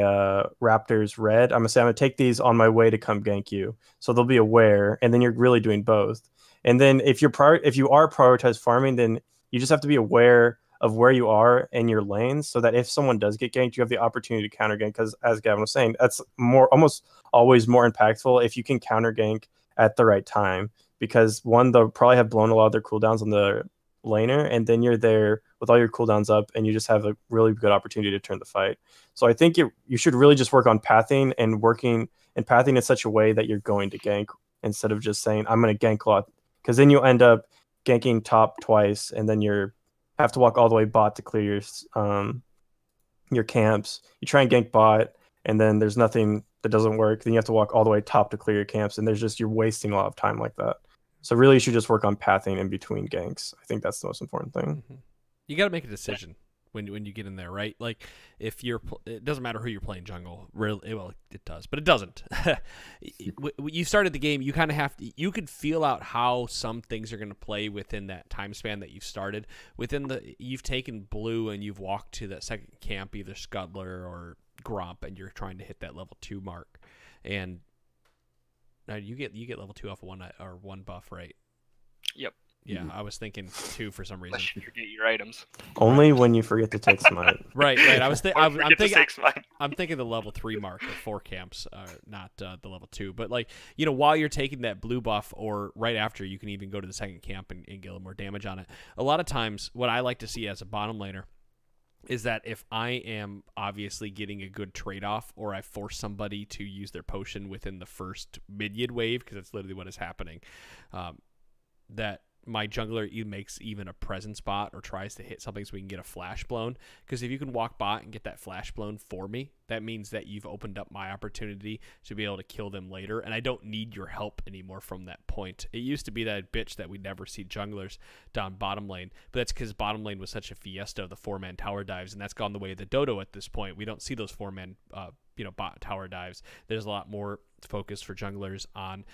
Speaker 4: raptors red. I'm going to take these on my way to come gank you. So they'll be aware, and then you're really doing both. And then if you are prioritized farming, then you just have to be aware of where you are in your lanes, so that if someone does get ganked, you have the opportunity to counter gank. Because as Gavin was saying, that's almost always more impactful if you can counter gank at the right time. Because one, they'll probably have blown a lot of their cooldowns on the laner, and then you're there with all your cooldowns up, and you just have a really good opportunity to turn the fight. So I think you should really just work on pathing and pathing in such a way that you're going to gank, instead of just saying I'm going to gank a lot, because then you'll end up ganking top twice, and then you have to walk all the way bot to clear your camps. You try and gank bot, and then there's nothing that doesn't work. Then you have to walk all the way top to clear your camps, and you're wasting a lot of time like that. So really, you should just work on pathing in between ganks. I think that's the most important thing.
Speaker 2: Mm-hmm. You got to make a decision when you get in there, right? Like if it doesn't matter who you're playing jungle. Really, well, it does, but it doesn't. You started the game. You kind of have to. You could feel out how some things are going to play within that time span that you've started. You've taken blue and you've walked to that second camp, either Scuttler or Gromp, and you're trying to hit that level 2 mark, and now you get level 2 off of one buff, right?
Speaker 5: Yep.
Speaker 2: Yeah, I was thinking 2 for some reason.
Speaker 5: Unless you forget your items.
Speaker 4: Only when you forget to take smite.
Speaker 2: Right. I'm thinking the level 3 mark of 4 camps, not the level 2. But while you're taking that blue buff, or right after, you can even go to the second camp and get a little more damage on it. A lot of times, what I like to see as a bottom laner is that if I am obviously getting a good trade-off, or I force somebody to use their potion within the first minion wave, because that's literally what is happening, that my jungler makes even a presence bot or tries to hit something so we can get a flash blown. Because if you can walk bot and get that flash blown for me, that means that you've opened up my opportunity to be able to kill them later, and I don't need your help anymore from that point. It used to be that bitch that we never see junglers down bottom lane, but that's because bottom lane was such a fiesta of the 4-man tower dives, and that's gone the way of the dodo at this point. We don't see those 4-man bot tower dives. There's a lot more focus for junglers on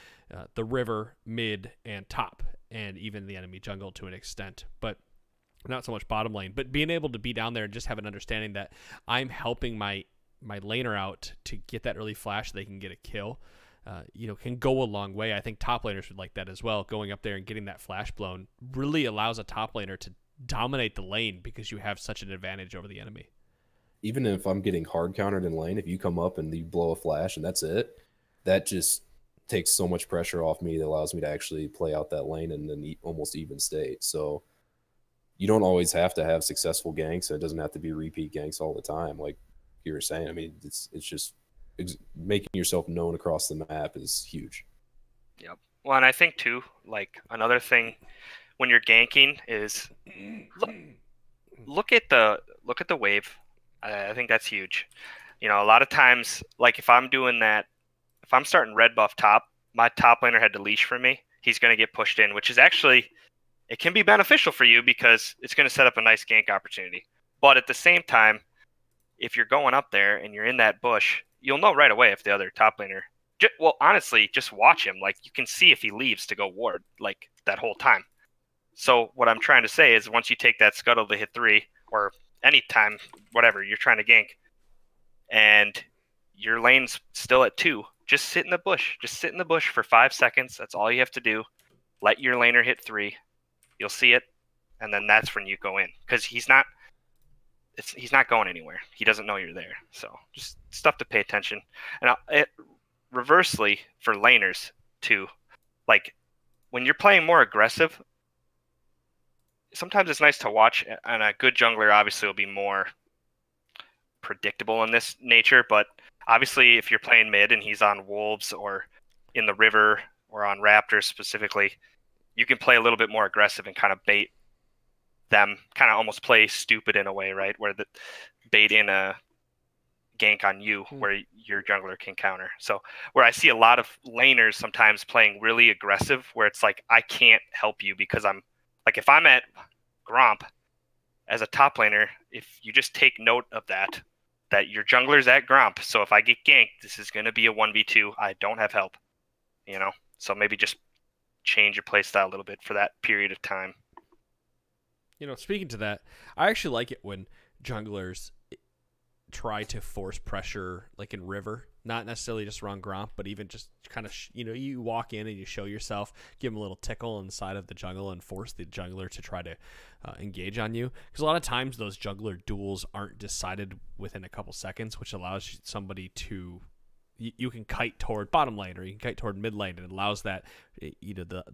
Speaker 2: the river, mid, and top, and even the enemy jungle to an extent, but not so much bottom lane. But being able to be down there and just have an understanding that I'm helping my my laner out to get that early flash, they can get a kill. Can go a long way. I think top laners would like that as well. Going up there and getting that flash blown really allows a top laner to dominate the lane because you have such an advantage over the enemy.
Speaker 3: Even if I'm getting hard countered in lane, if you come up and you blow a flash and that's it, that just takes so much pressure off me that allows me to actually play out that lane in an almost even state. So you don't always have to have successful ganks. It doesn't have to be repeat ganks all the time. Like you were saying, I mean, it's just making yourself known across the map is huge.
Speaker 5: Yep. Well, and I think too, like another thing when you're ganking is look at the wave. I think that's huge. A lot of times, like if I'm doing that, if I'm starting red buff top, my top laner had to leash for me. He's going to get pushed in, which is actually, it can be beneficial for you because it's going to set up a nice gank opportunity. But at the same time, if you're going up there and you're in that bush, you'll know right away if the other top laner, well, honestly, just watch him. Like you can see if he leaves to go ward like that whole time. So what I'm trying to say is once you take that scuttle to hit 3 or anytime, whatever, you're trying to gank and your lane's still at 2, just sit in the bush. Just sit in the bush for 5 seconds. That's all you have to do. Let your laner hit 3. You'll see it. And then that's when you go in because he's not going anywhere. He doesn't know you're there. So just stuff to pay attention. And reversely for laners too, like when you're playing more aggressive, sometimes it's nice to watch, and a good jungler obviously will be more predictable in this nature, but obviously if you're playing mid and he's on wolves or in the river or on raptors specifically, you can play a little bit more aggressive and kind of bait them, kind of almost play stupid in a way, right? Where the bait in a gank on you where your jungler can counter. So where I see a lot of laners sometimes playing really aggressive where it's like, I can't help you because I'm like, if I'm at Gromp as a top laner, if you just take note of that your jungler's at Gromp. So if I get ganked, this is going to be a 1v2. I don't have help, so maybe just change your playstyle a little bit for that period of time.
Speaker 2: Speaking to that, I actually like it when junglers try to force pressure like in river, not necessarily just around Gromp, but even just kind of, you walk in and you show yourself, give them a little tickle inside of the jungle and force the jungler to try to engage on you. Because a lot of times those jungler duels aren't decided within a couple seconds, which allows somebody to, you can kite toward bottom lane or you can kite toward mid lane, and it allows that,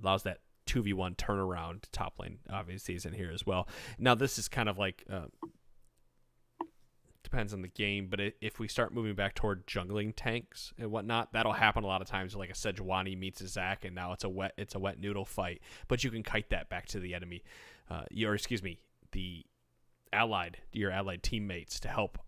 Speaker 2: allows that 2v1 turnaround. Top lane obviously is in here as well. Now this is kind of like depends on the game, but if we start moving back toward jungling tanks and whatnot, that'll happen a lot of times. Like a Sejuani meets a Zac, and now it's a wet noodle fight. But you can kite that back to the enemy, your allied teammates to help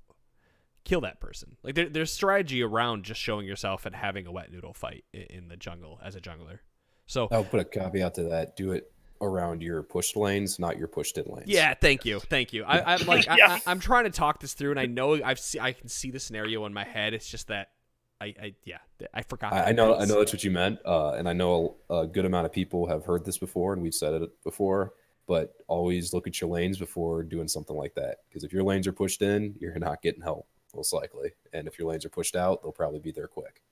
Speaker 2: kill that person. Like there's strategy around just showing yourself and having a wet noodle fight in the jungle as a jungler. So
Speaker 3: I'll put a caveat to that. Do it around your pushed lanes, not your pushed in lanes.
Speaker 2: Yeah, thank you. I'm like,
Speaker 5: Yeah.
Speaker 2: I'm trying to talk this through, and I know I can see the scenario in my head. It's just that I forgot.
Speaker 3: I know that's what you meant, and I know a good amount of people have heard this before, and we've said it before. But always look at your lanes before doing something like that, because if your lanes are pushed in, you're not getting help most likely, and if your lanes are pushed out, they'll probably be there quick.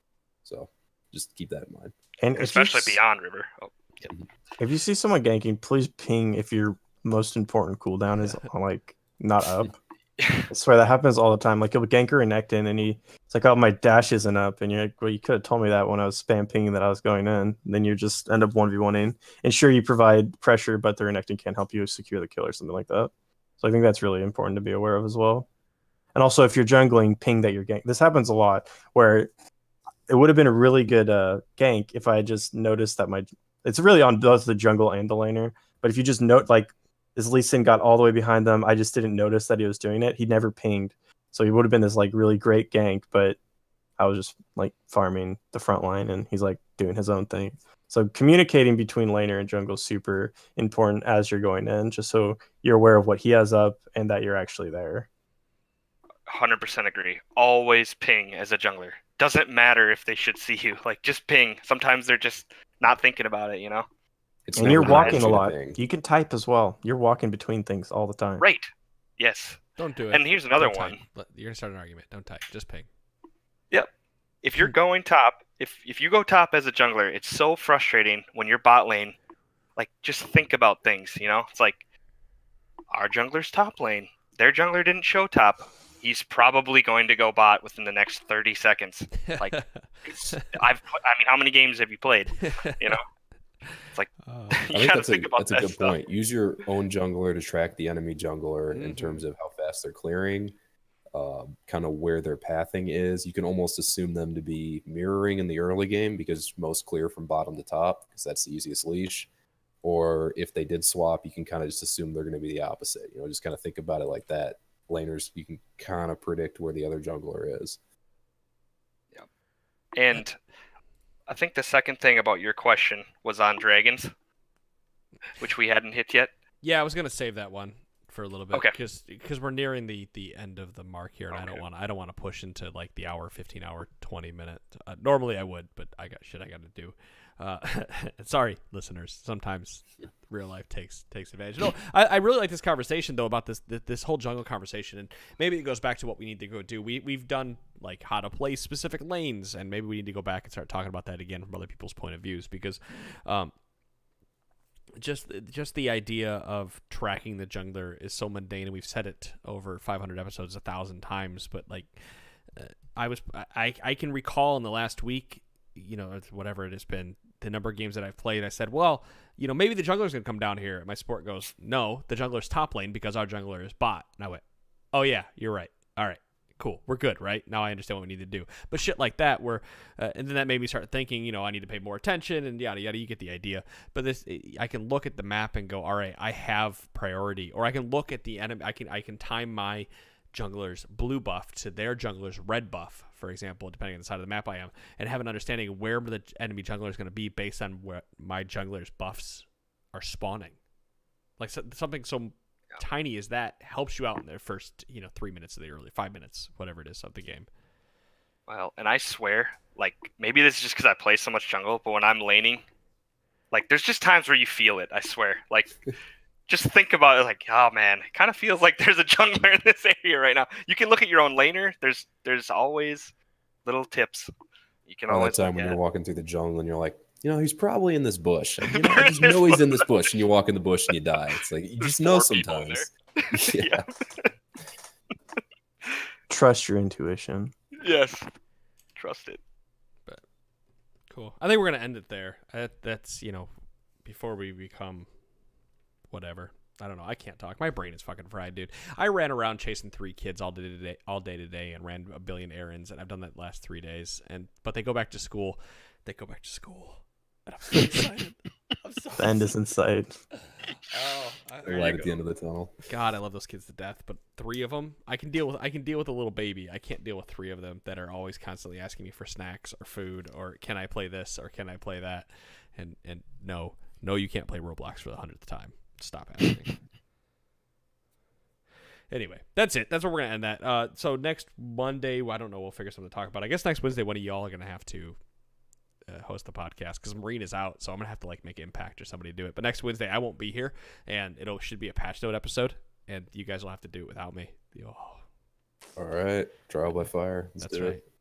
Speaker 3: So just keep that in mind,
Speaker 5: and especially beyond river. Oh. Yep.
Speaker 4: If you see someone ganking, please ping if your most important cooldown is like not up. I swear that happens all the time. Like you'll gank or connect in, and it's like, oh, my dash isn't up, and you're like, well, you could have told me that when I was spam pinging that I was going in. And then you just end up 1v1ing. And sure, you provide pressure, but the connecting can't help you secure the kill or something like that. So I think that's really important to be aware of as well. And also, if you're jungling, ping that you're gank. This happens a lot where it would have been a really good gank if I had just noticed that it's really on both the jungle and the laner. But if you just note, like, as Lee Sin got all the way behind them, I just didn't notice that he was doing it. He never pinged. So he would have been this, like, really great gank, but I was just, like, farming the front line, and he's, like, doing his own thing. So communicating between laner and jungle is super important as you're going in, just so you're aware of what he has up and that you're actually there.
Speaker 5: 100% agree. Always ping as a jungler. Doesn't matter if they should see you. Like, just ping. Sometimes they're just not thinking about it,
Speaker 4: And you're walking a lot. You can type as well. You're walking between things all the time.
Speaker 5: Right. Yes.
Speaker 2: Don't do it.
Speaker 5: And here's another
Speaker 2: Don't
Speaker 5: one.
Speaker 2: type. You're gonna start an argument. Don't type. Just ping.
Speaker 5: Yep. If you're going top, if you go top as a jungler, it's so frustrating when you're bot lane. Like, just think about things, you know? It's like, our jungler's top lane. Their jungler didn't show top. He's probably going to go bot within the next 30 seconds. Like, how many games have you played? You know? It's like,
Speaker 3: I
Speaker 5: you
Speaker 3: think
Speaker 5: gotta
Speaker 3: that's
Speaker 5: think
Speaker 3: a,
Speaker 5: about
Speaker 3: that's a
Speaker 5: that
Speaker 3: good
Speaker 5: stuff.
Speaker 3: point. Use your own jungler to track the enemy jungler in
Speaker 2: Mm-hmm.
Speaker 3: terms of how fast they're clearing, kind of where their pathing is. You can almost assume them to be mirroring in the early game because most clear from bottom to top because that's the easiest leash. Or if they did swap, you can kind of just assume they're going to be the opposite. You know, just kind of think about it like that. Laners, you can kind of predict where the other jungler is.
Speaker 5: Yep. And I think the second thing about your question was on dragons, which we hadn't hit yet.
Speaker 2: Yeah, I was gonna save that one for a little bit
Speaker 5: Okay.
Speaker 2: because we're nearing the end of the mark here, and
Speaker 5: Okay.
Speaker 2: I don't want to push into like the hour, 15 hour, 20 minute. Normally I would, but I got shit I got to do. Sorry, listeners. Sometimes real life takes advantage. No, I really like this conversation though about this whole jungle conversation, and maybe it goes back to what we need to go do. We've done like how to play specific lanes, and maybe we need to go back and start talking about that again from other people's point of views because, just the idea of tracking the jungler is so mundane, and we've said it over 500 episodes 1,000 times. But like, I can recall in the last week, you know, whatever it has been, the number of games that I've played, I said, well, you know, maybe the jungler's going to come down here. And my support goes, no, the jungler's top lane because our jungler is bot. And I went, oh, yeah, you're right. All right, cool. We're good, right? Now I understand what we need to do. But shit like that, where, and then that made me start thinking, you know, I need to pay more attention and yada, yada. You get the idea. But I can look at the map and go, all right, I have priority. Or I can look at the enemy. I can time my jungler's blue buff to their jungler's red buff, for example, depending on the side of the map I am, and have an understanding of where the enemy jungler is going to be based on where my jungler's buffs are spawning. Like something so tiny as that helps you out in the first, 3 minutes of the early 5 minutes, whatever it is of the game.
Speaker 5: Well, and I swear, like, maybe this is just because I play so much jungle, but when I'm laning, like, there's just times where you feel it, I swear. Like, just think about it, like, oh man, it kind of feels like there's a jungler in this area right now. You can look at your own laner. There's always little tips. You can
Speaker 3: All that
Speaker 5: always
Speaker 3: time
Speaker 5: look
Speaker 3: when
Speaker 5: at
Speaker 3: you're
Speaker 5: it.
Speaker 3: walking through the jungle and you're like, he's probably in this bush. And, I just know he's in this bush, and you walk in the bush and you die. It's like you just know
Speaker 5: 4 people in
Speaker 3: sometimes.
Speaker 5: Yeah.
Speaker 4: Trust your intuition.
Speaker 5: Yes. Trust it.
Speaker 2: Cool. I think we're going to end it there. That's, before we become whatever. I don't know. I can't talk. My brain is fucking fried, dude. I ran around chasing 3 kids all day today and ran a billion errands, and I've done that the last 3 days. But they go back to school. And I'm so excited.
Speaker 4: The end is in sight.
Speaker 2: Oh,
Speaker 3: Right at the end of the tunnel.
Speaker 2: God, I love those kids to death. But 3 of them, I can deal with a little baby. I can't deal with 3 of them that are always constantly asking me for snacks or food or can I play this or can I play that? And no, you can't play Roblox for the 100th time. Stop asking. Anyway, that's it. That's where we're gonna end that. So next Monday, I don't know. We'll figure something to talk about. I guess next Wednesday, one of y'all are gonna have to host the podcast because Marine is out, so I'm gonna have to make Impact or somebody do it. But next Wednesday, I won't be here, and it should be a patch note episode, and you guys will have to do it without me. Oh.
Speaker 3: All right, trial by fire. Let's
Speaker 2: That's
Speaker 3: do
Speaker 2: right.
Speaker 3: it.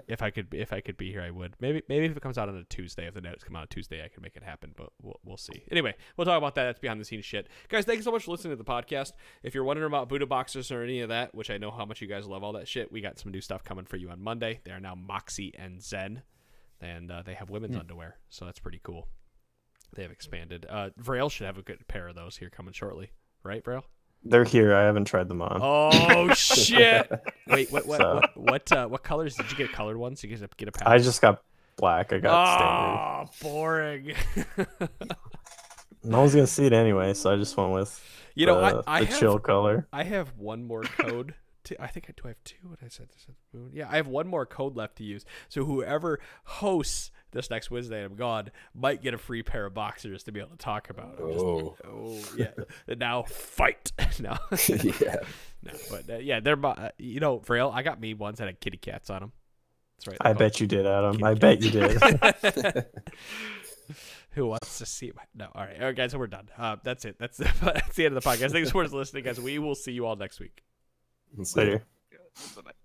Speaker 2: If I could be here, I would. Maybe if it comes out on a Tuesday, if the notes come out on Tuesday, I can make it happen. But we'll see. Anyway, we'll talk about that. That's behind the scenes shit, guys. Thank you so much for listening to the podcast. If you're wondering about Buddha boxers or any of that, which I know how much you guys love all that shit, we got some new stuff coming for you on Monday. They are now Moxie and Zen, and they have women's underwear, so that's pretty cool. They have expanded. Vrail should have a good pair of those here coming shortly, right, Vrail?
Speaker 4: They're here. I haven't tried them on.
Speaker 2: Oh shit! Wait, what
Speaker 4: So-
Speaker 2: what colors did you get? Colored ones? You guys get a pack?
Speaker 4: I just got black. I got
Speaker 2: Oh, boring.
Speaker 4: standard. No one's gonna see it anyway, so I just went with
Speaker 2: I
Speaker 4: the chill color.
Speaker 2: I have one more code. I think do I have 2? What I said? Yeah, I have one more code left to use. So whoever hosts this next Wednesday, I'm gone, might get a free pair of boxers to be able to talk about.
Speaker 3: Oh,
Speaker 2: Yeah. Now fight. No.
Speaker 3: yeah.
Speaker 2: No, but yeah, they're Vrail. I got me ones that had kitty cats on them. That's right.
Speaker 4: I bet you did, Adam. I bet you did.
Speaker 2: Who wants to see No, all right, guys, so we're done. That's it. That's the end of the podcast. Thanks for listening, guys. We will see you all next week.
Speaker 3: Let's see.
Speaker 4: Later.
Speaker 5: Yeah, bye-bye.